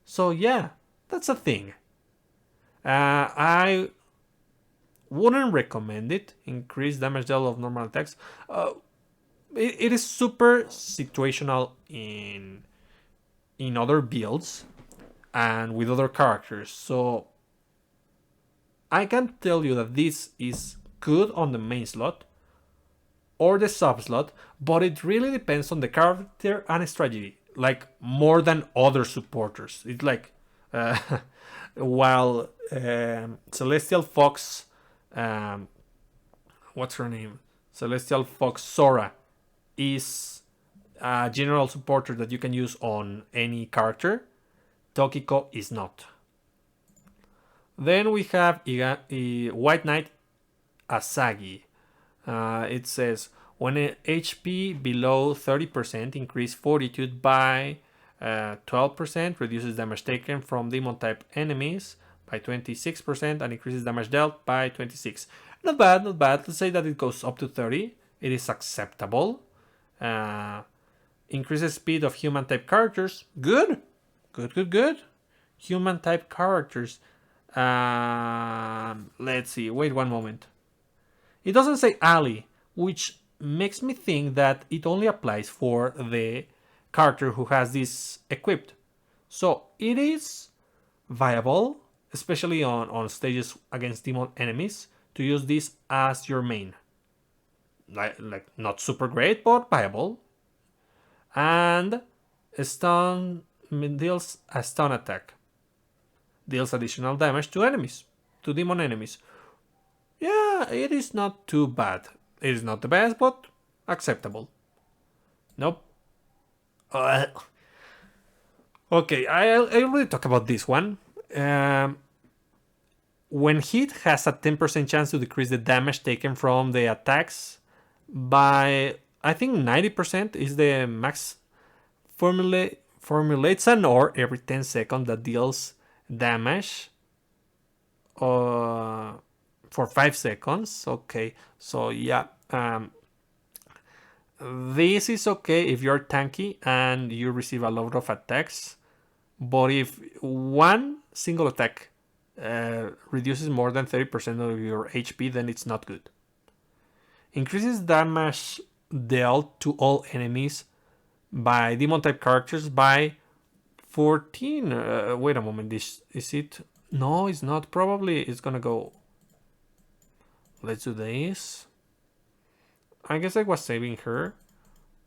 So yeah, that's a thing. I wouldn't recommend it. Increase damage dealt of normal attacks. It is super situational in other builds and with other characters. So I can tell you that this is good on the main slot or the sub slot, but it really depends on the character and strategy, like more than other supporters. It's like while Celestial Fox, what's her name? Celestial Fox Sora is a general supporter that you can use on any character, Tokiko is not. Then we have White Knight Asagi. It says, when HP below 30%, increase fortitude by 12%, reduces damage taken from demon type enemies by 26%, and increases damage dealt by 26%. Not bad, not bad. Let's say that it goes up to 30. It is acceptable. Increases speed of human type characters. Good. Good. Human type characters. Let's see. Wait one moment. It doesn't say Ali, which makes me think that it only applies for the character who has this equipped. So it is viable, especially on stages against demon enemies, to use this as your main. Like not super great, but viable. And stun deals a stun attack. Deals additional damage to enemies, to demon enemies. Yeah, it is not too bad. It is not the best, but acceptable. Nope. Okay, I already talked about this one. When hit, has a 10% chance to decrease the damage taken from the attacks by, I think 90% is the max. Formulates an ore every 10 seconds that deals damage for 5 seconds. Okay, so yeah, this is okay if you're tanky and you receive a lot of attacks, but if one single attack reduces more than 30% of your HP, then it's not good. Increases damage dealt to all enemies by demon type characters by 14. Wait a moment, is it? No, it's not. Probably it's gonna go. Let's do this. I guess I was saving her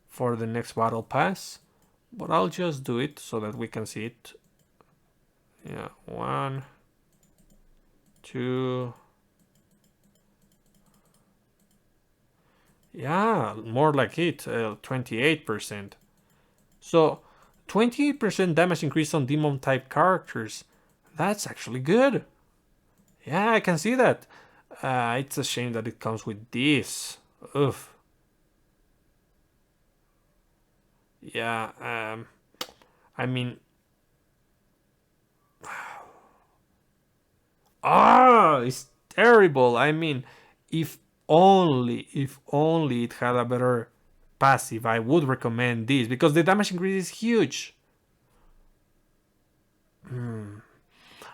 for the next battle pass, but I'll just do it so that we can see it. Yeah, 1, 2. Yeah, more like it, 28%. So 28% damage increase on demon type characters. That's actually good. Yeah, I can see that. It's a shame that it comes with this. Oof. Yeah, I mean... it's terrible. I mean, if only it had a better passive, I would recommend this, because the damage increase is huge.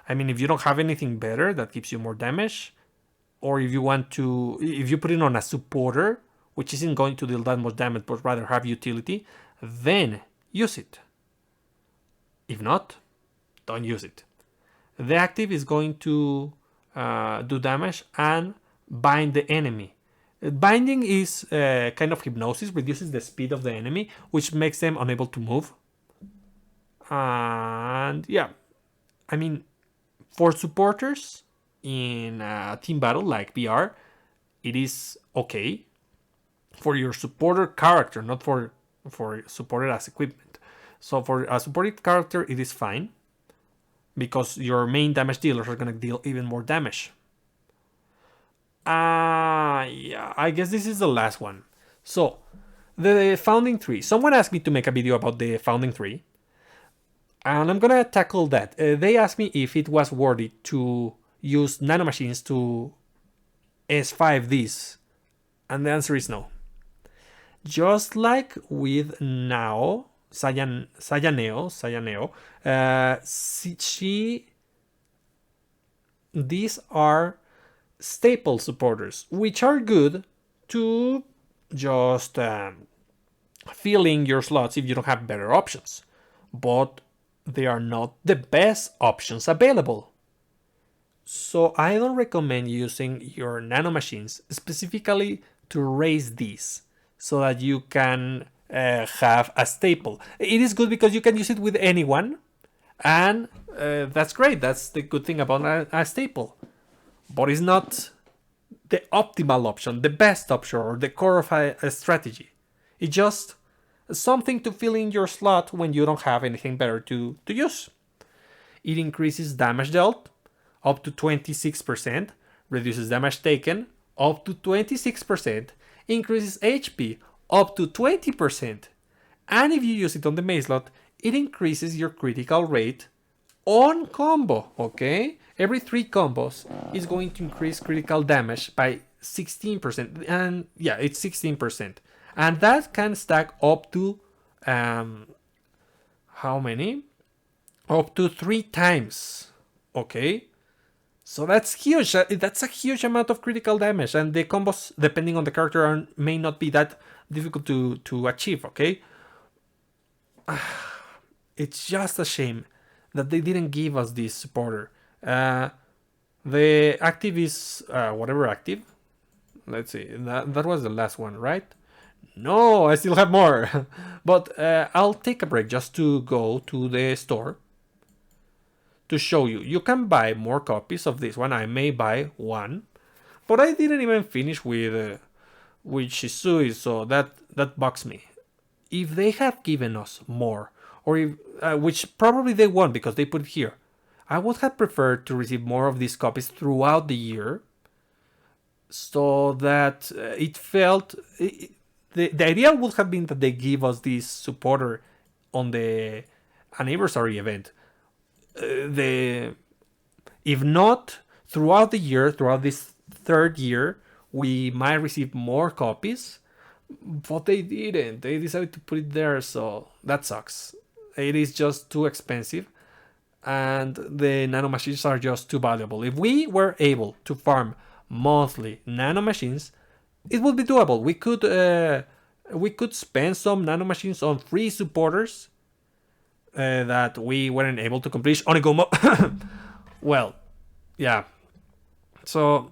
I mean, if you don't have anything better that gives you more damage, or if you want to, if you put it on a supporter, which isn't going to deal that much damage but rather have utility, then use it. If not, don't use it. The active is going to do damage and bind the enemy. Binding is kind of hypnosis, reduces the speed of the enemy, which makes them unable to move. And yeah, I mean, for supporters in a team battle like VR, it is okay. For your supporter character, not for supporter as equipment. So for a supported character, it is fine, because your main damage dealers are going to deal even more damage. Yeah, I guess this is the last one. So, the Founding Tree. Someone asked me to make a video about the Founding Tree, and I'm gonna tackle that. They asked me if it was worthy to use nanomachines to S5 this, and the answer is no. Just like with Sayaneo, these are staple supporters, which are good to just filling your slots if you don't have better options. But they are not the best options available. So I don't recommend using your nanomachines specifically to raise these, so that you can have a staple. It is good because you can use it with anyone, and that's great. That's the good thing about a staple. But it's not the optimal option, the best option, or the core of a strategy. It's just something to fill in your slot when you don't have anything better to use. It increases damage dealt up to 26%, reduces damage taken up to 26%, increases HP up to 20%, and if you use it on the main slot, it increases your critical rate on combo, okay? Every 3 combos is going to increase critical damage by 16%, and yeah, it's 16%. And that can stack up to, how many? Up to 3 times, okay? So that's huge. That's a huge amount of critical damage, and the combos, depending on the character, may not be that difficult to achieve, okay? It's just a shame that they didn't give us this supporter. The active is whatever active. Let's see, that was the last one, right? No, I still have more. But I'll take a break just to go to the store to show you. You can buy more copies of this one. I may buy one, but I didn't even finish with Shisui, so that bugs me. If they had given us more, or if, which probably they won't because they put it here, I would have preferred to receive more of these copies throughout the year, so that it felt... The idea would have been that they give us this supporter on the anniversary event. If not, throughout the year, throughout this 3rd year, we might receive more copies, but they didn't. They decided to put it there, so that sucks. It is just too expensive, and the nanomachines are just too valuable. If we were able to farm monthly nanomachines, it would be doable. We could We could spend some nanomachines on free supporters that we weren't able to complete. Onigomo. Well, yeah. So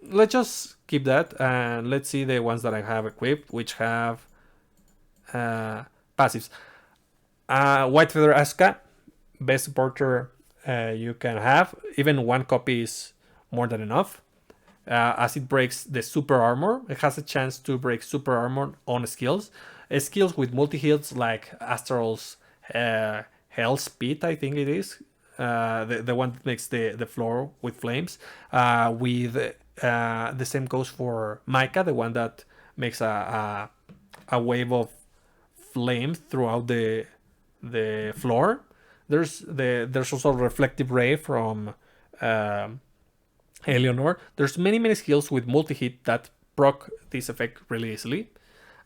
let's just keep that and let's see the ones that I have equipped, which have passives. White Feather Asuka, best supporter you can have. Even one copy is more than enough. As it breaks the super armor, it has a chance to break super armor on skills. Skills with multi hits like Astral's Hell Speed, I think it is. The one that makes the floor with flames. With the same goes for Micah, the one that makes a wave of flame throughout the floor. There's also reflective ray from Eleonor. There's many skills with multi-hit that proc this effect really easily.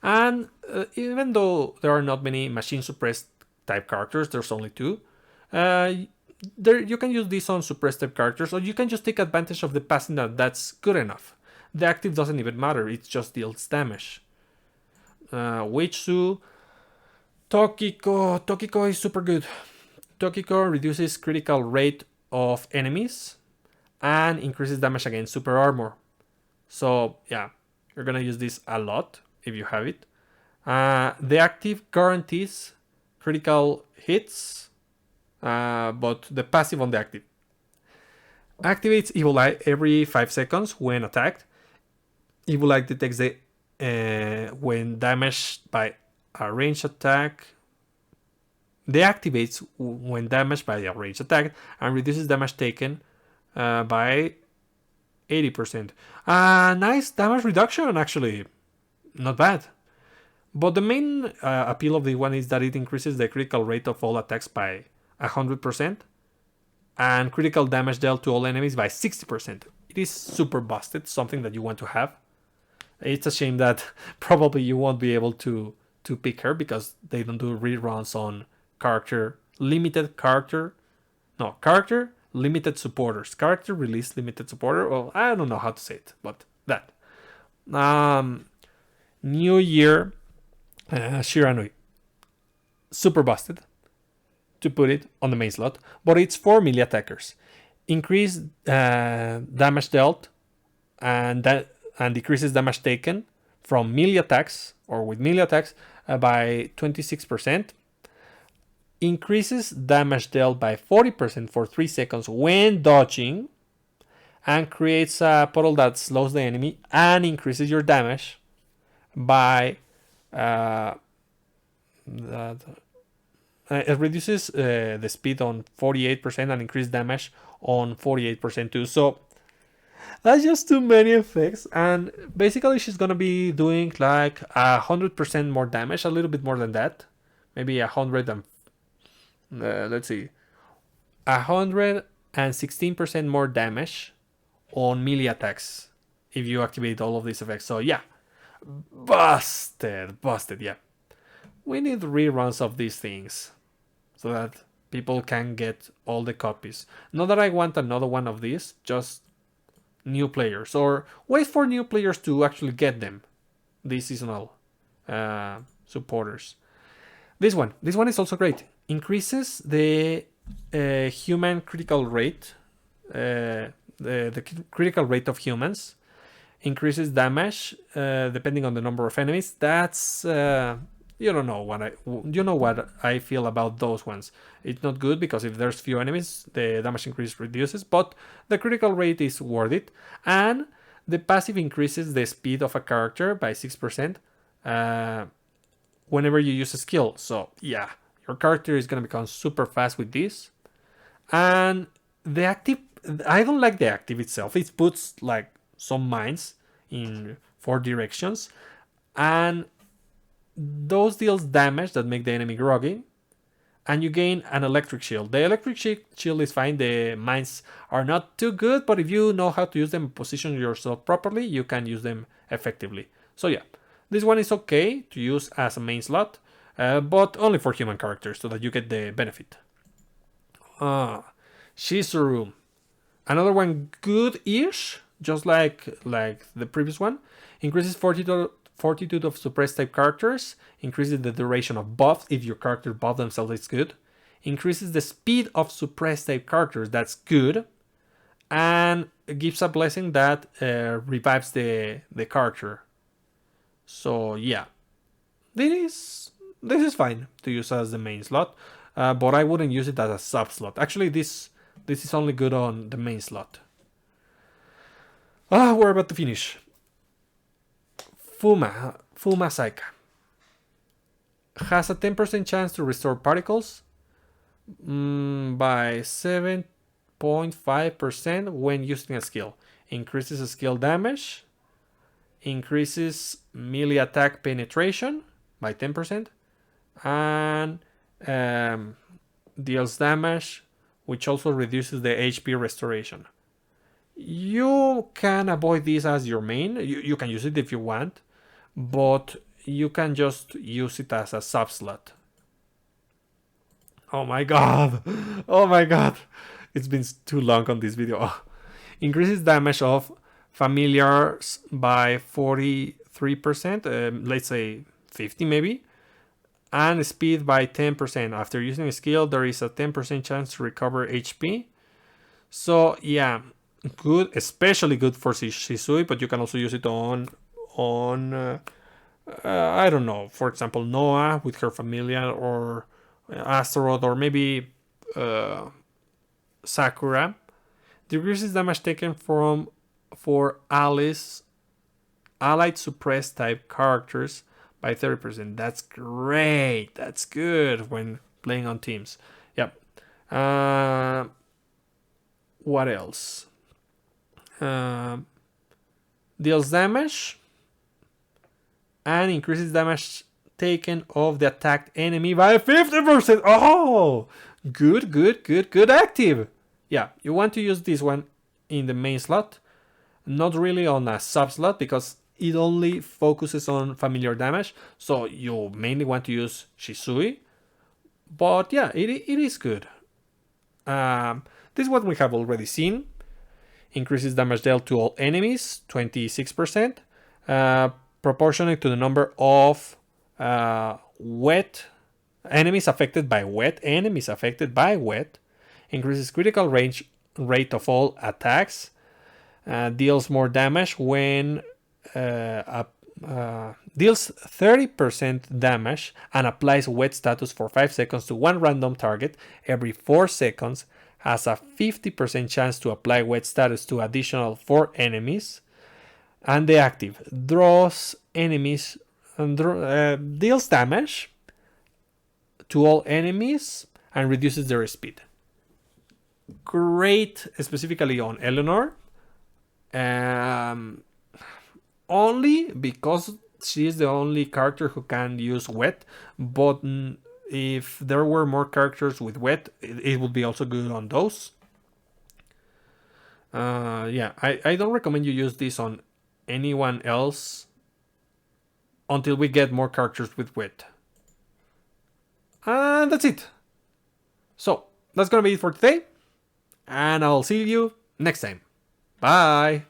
And even though there are not many machine suppressed type characters, there's only two. There you can use this on suppressed type characters, or you can just take advantage of the passing that's good enough. The active doesn't even matter; it just deals damage. Witsu, Tokiko is super good. Tokiko reduces critical rate of enemies and increases damage against super armor. So yeah, you're gonna use this a lot if you have it. The active guarantees critical hits, but the passive on the active activates Evil Eye every 5 seconds when attacked. Evil Eye detects the when damaged by a ranged attack. Deactivates when damaged by a ranged attack and reduces damage taken by 80%. Nice damage reduction, actually. Not bad. But the main appeal of the one is that it increases the critical rate of all attacks by 100% and critical damage dealt to all enemies by 60%. It is super busted, something that you want to have. It's a shame that probably you won't be able to pick her because they don't do reruns on character limited supporters. Character release limited supporter. Well, I don't know how to say it, but that. New Year Shiranui. Super busted, to put it on the main slot, but it's for melee attackers. Increase damage dealt and decreases damage taken from melee attacks or with melee attacks by 26%. Increases damage dealt by 40% for 3 seconds when dodging, and creates a portal that slows the enemy and increases your damage by it reduces the speed on 48% and increased damage on 48% too. So that's just too many effects, and basically she's gonna be doing like 100% more damage, a little bit more than that, maybe 116% more damage on melee attacks if you activate all of these effects. So yeah, busted, yeah. We need reruns of these things so that people can get all the copies. Not that I want another one of these, just new players, or wait for new players to actually get them, these seasonal supporters. This one is also great. Increases the human critical rate, the critical rate of humans. Increases damage depending on the number of enemies. That's you know what I feel about those ones. It's not good because if there's few enemies, the damage increase reduces, but the critical rate is worth it. And the passive increases the speed of a character by 6% whenever you use a skill. So yeah, your character is gonna become super fast with this. And the active, I don't like the active itself. It puts like some mines in 4 directions, and those deals damage that make the enemy groggy, and you gain an electric shield. The electric shield is fine. The mines are not too good, but if you know how to use them, position yourself properly, you can use them effectively. So yeah, this one is okay to use as a main slot, but only for human characters so that you get the benefit. Shizuru, another one good-ish, just like the previous one. Increases Fortitude of suppressed type characters, increases the duration of buffs if your character buff themselves, is good. Increases the speed of suppressed type characters, that's good. And gives a blessing that revives the character. So yeah, this is fine to use as the main slot, but I wouldn't use it as a sub slot. Actually, this is only good on the main slot. We're about to finish. Fuma Saika has a 10% chance to restore particles by 7.5% when using a skill. Increases skill damage. Increases melee attack penetration by 10%. And deals damage, which also reduces the HP restoration. You can avoid this as your main. You can use it if you want, but you can just use it as a sub slot. Oh my god! Oh my god! It's been too long on this video. Increases damage of familiars by 43%, let's say 50 maybe, and speed by 10%. After using a skill, there is a 10% chance to recover HP. So yeah, good, especially good for Shisui, but you can also use it on I don't know, for example, Noah with her familiar, or Astaroth, or maybe Sakura. Decreases damage taken for allied suppressed type characters by 30%. That's great. That's good when playing on teams. Yep. What else? Deals damage and increases damage taken of the attacked enemy by 50%. Oh, good active. Yeah, you want to use this one in the main slot, not really on a sub slot, because it only focuses on familiar damage. So you mainly want to use Shisui, but yeah, it is good. This is what we have already seen. Increases damage dealt to all enemies, 26%, proportionate to the number of wet enemies affected by wet. Increases critical range rate of all attacks. Deals more damage when deals 30% damage and applies wet status for 5 seconds to one random target every 4 seconds. Has a 50% chance to apply wet status to additional 4 enemies. And the active draws enemies and deals damage to all enemies and reduces their speed. Great, specifically on Eleonor. Only because she is the only character who can use wet, but if there were more characters with wet, it would be also good on those. Yeah, I don't recommend you use this on anyone else until we get more characters with wet. And that's it. So that's gonna be it for today, and I'll see you next time. Bye.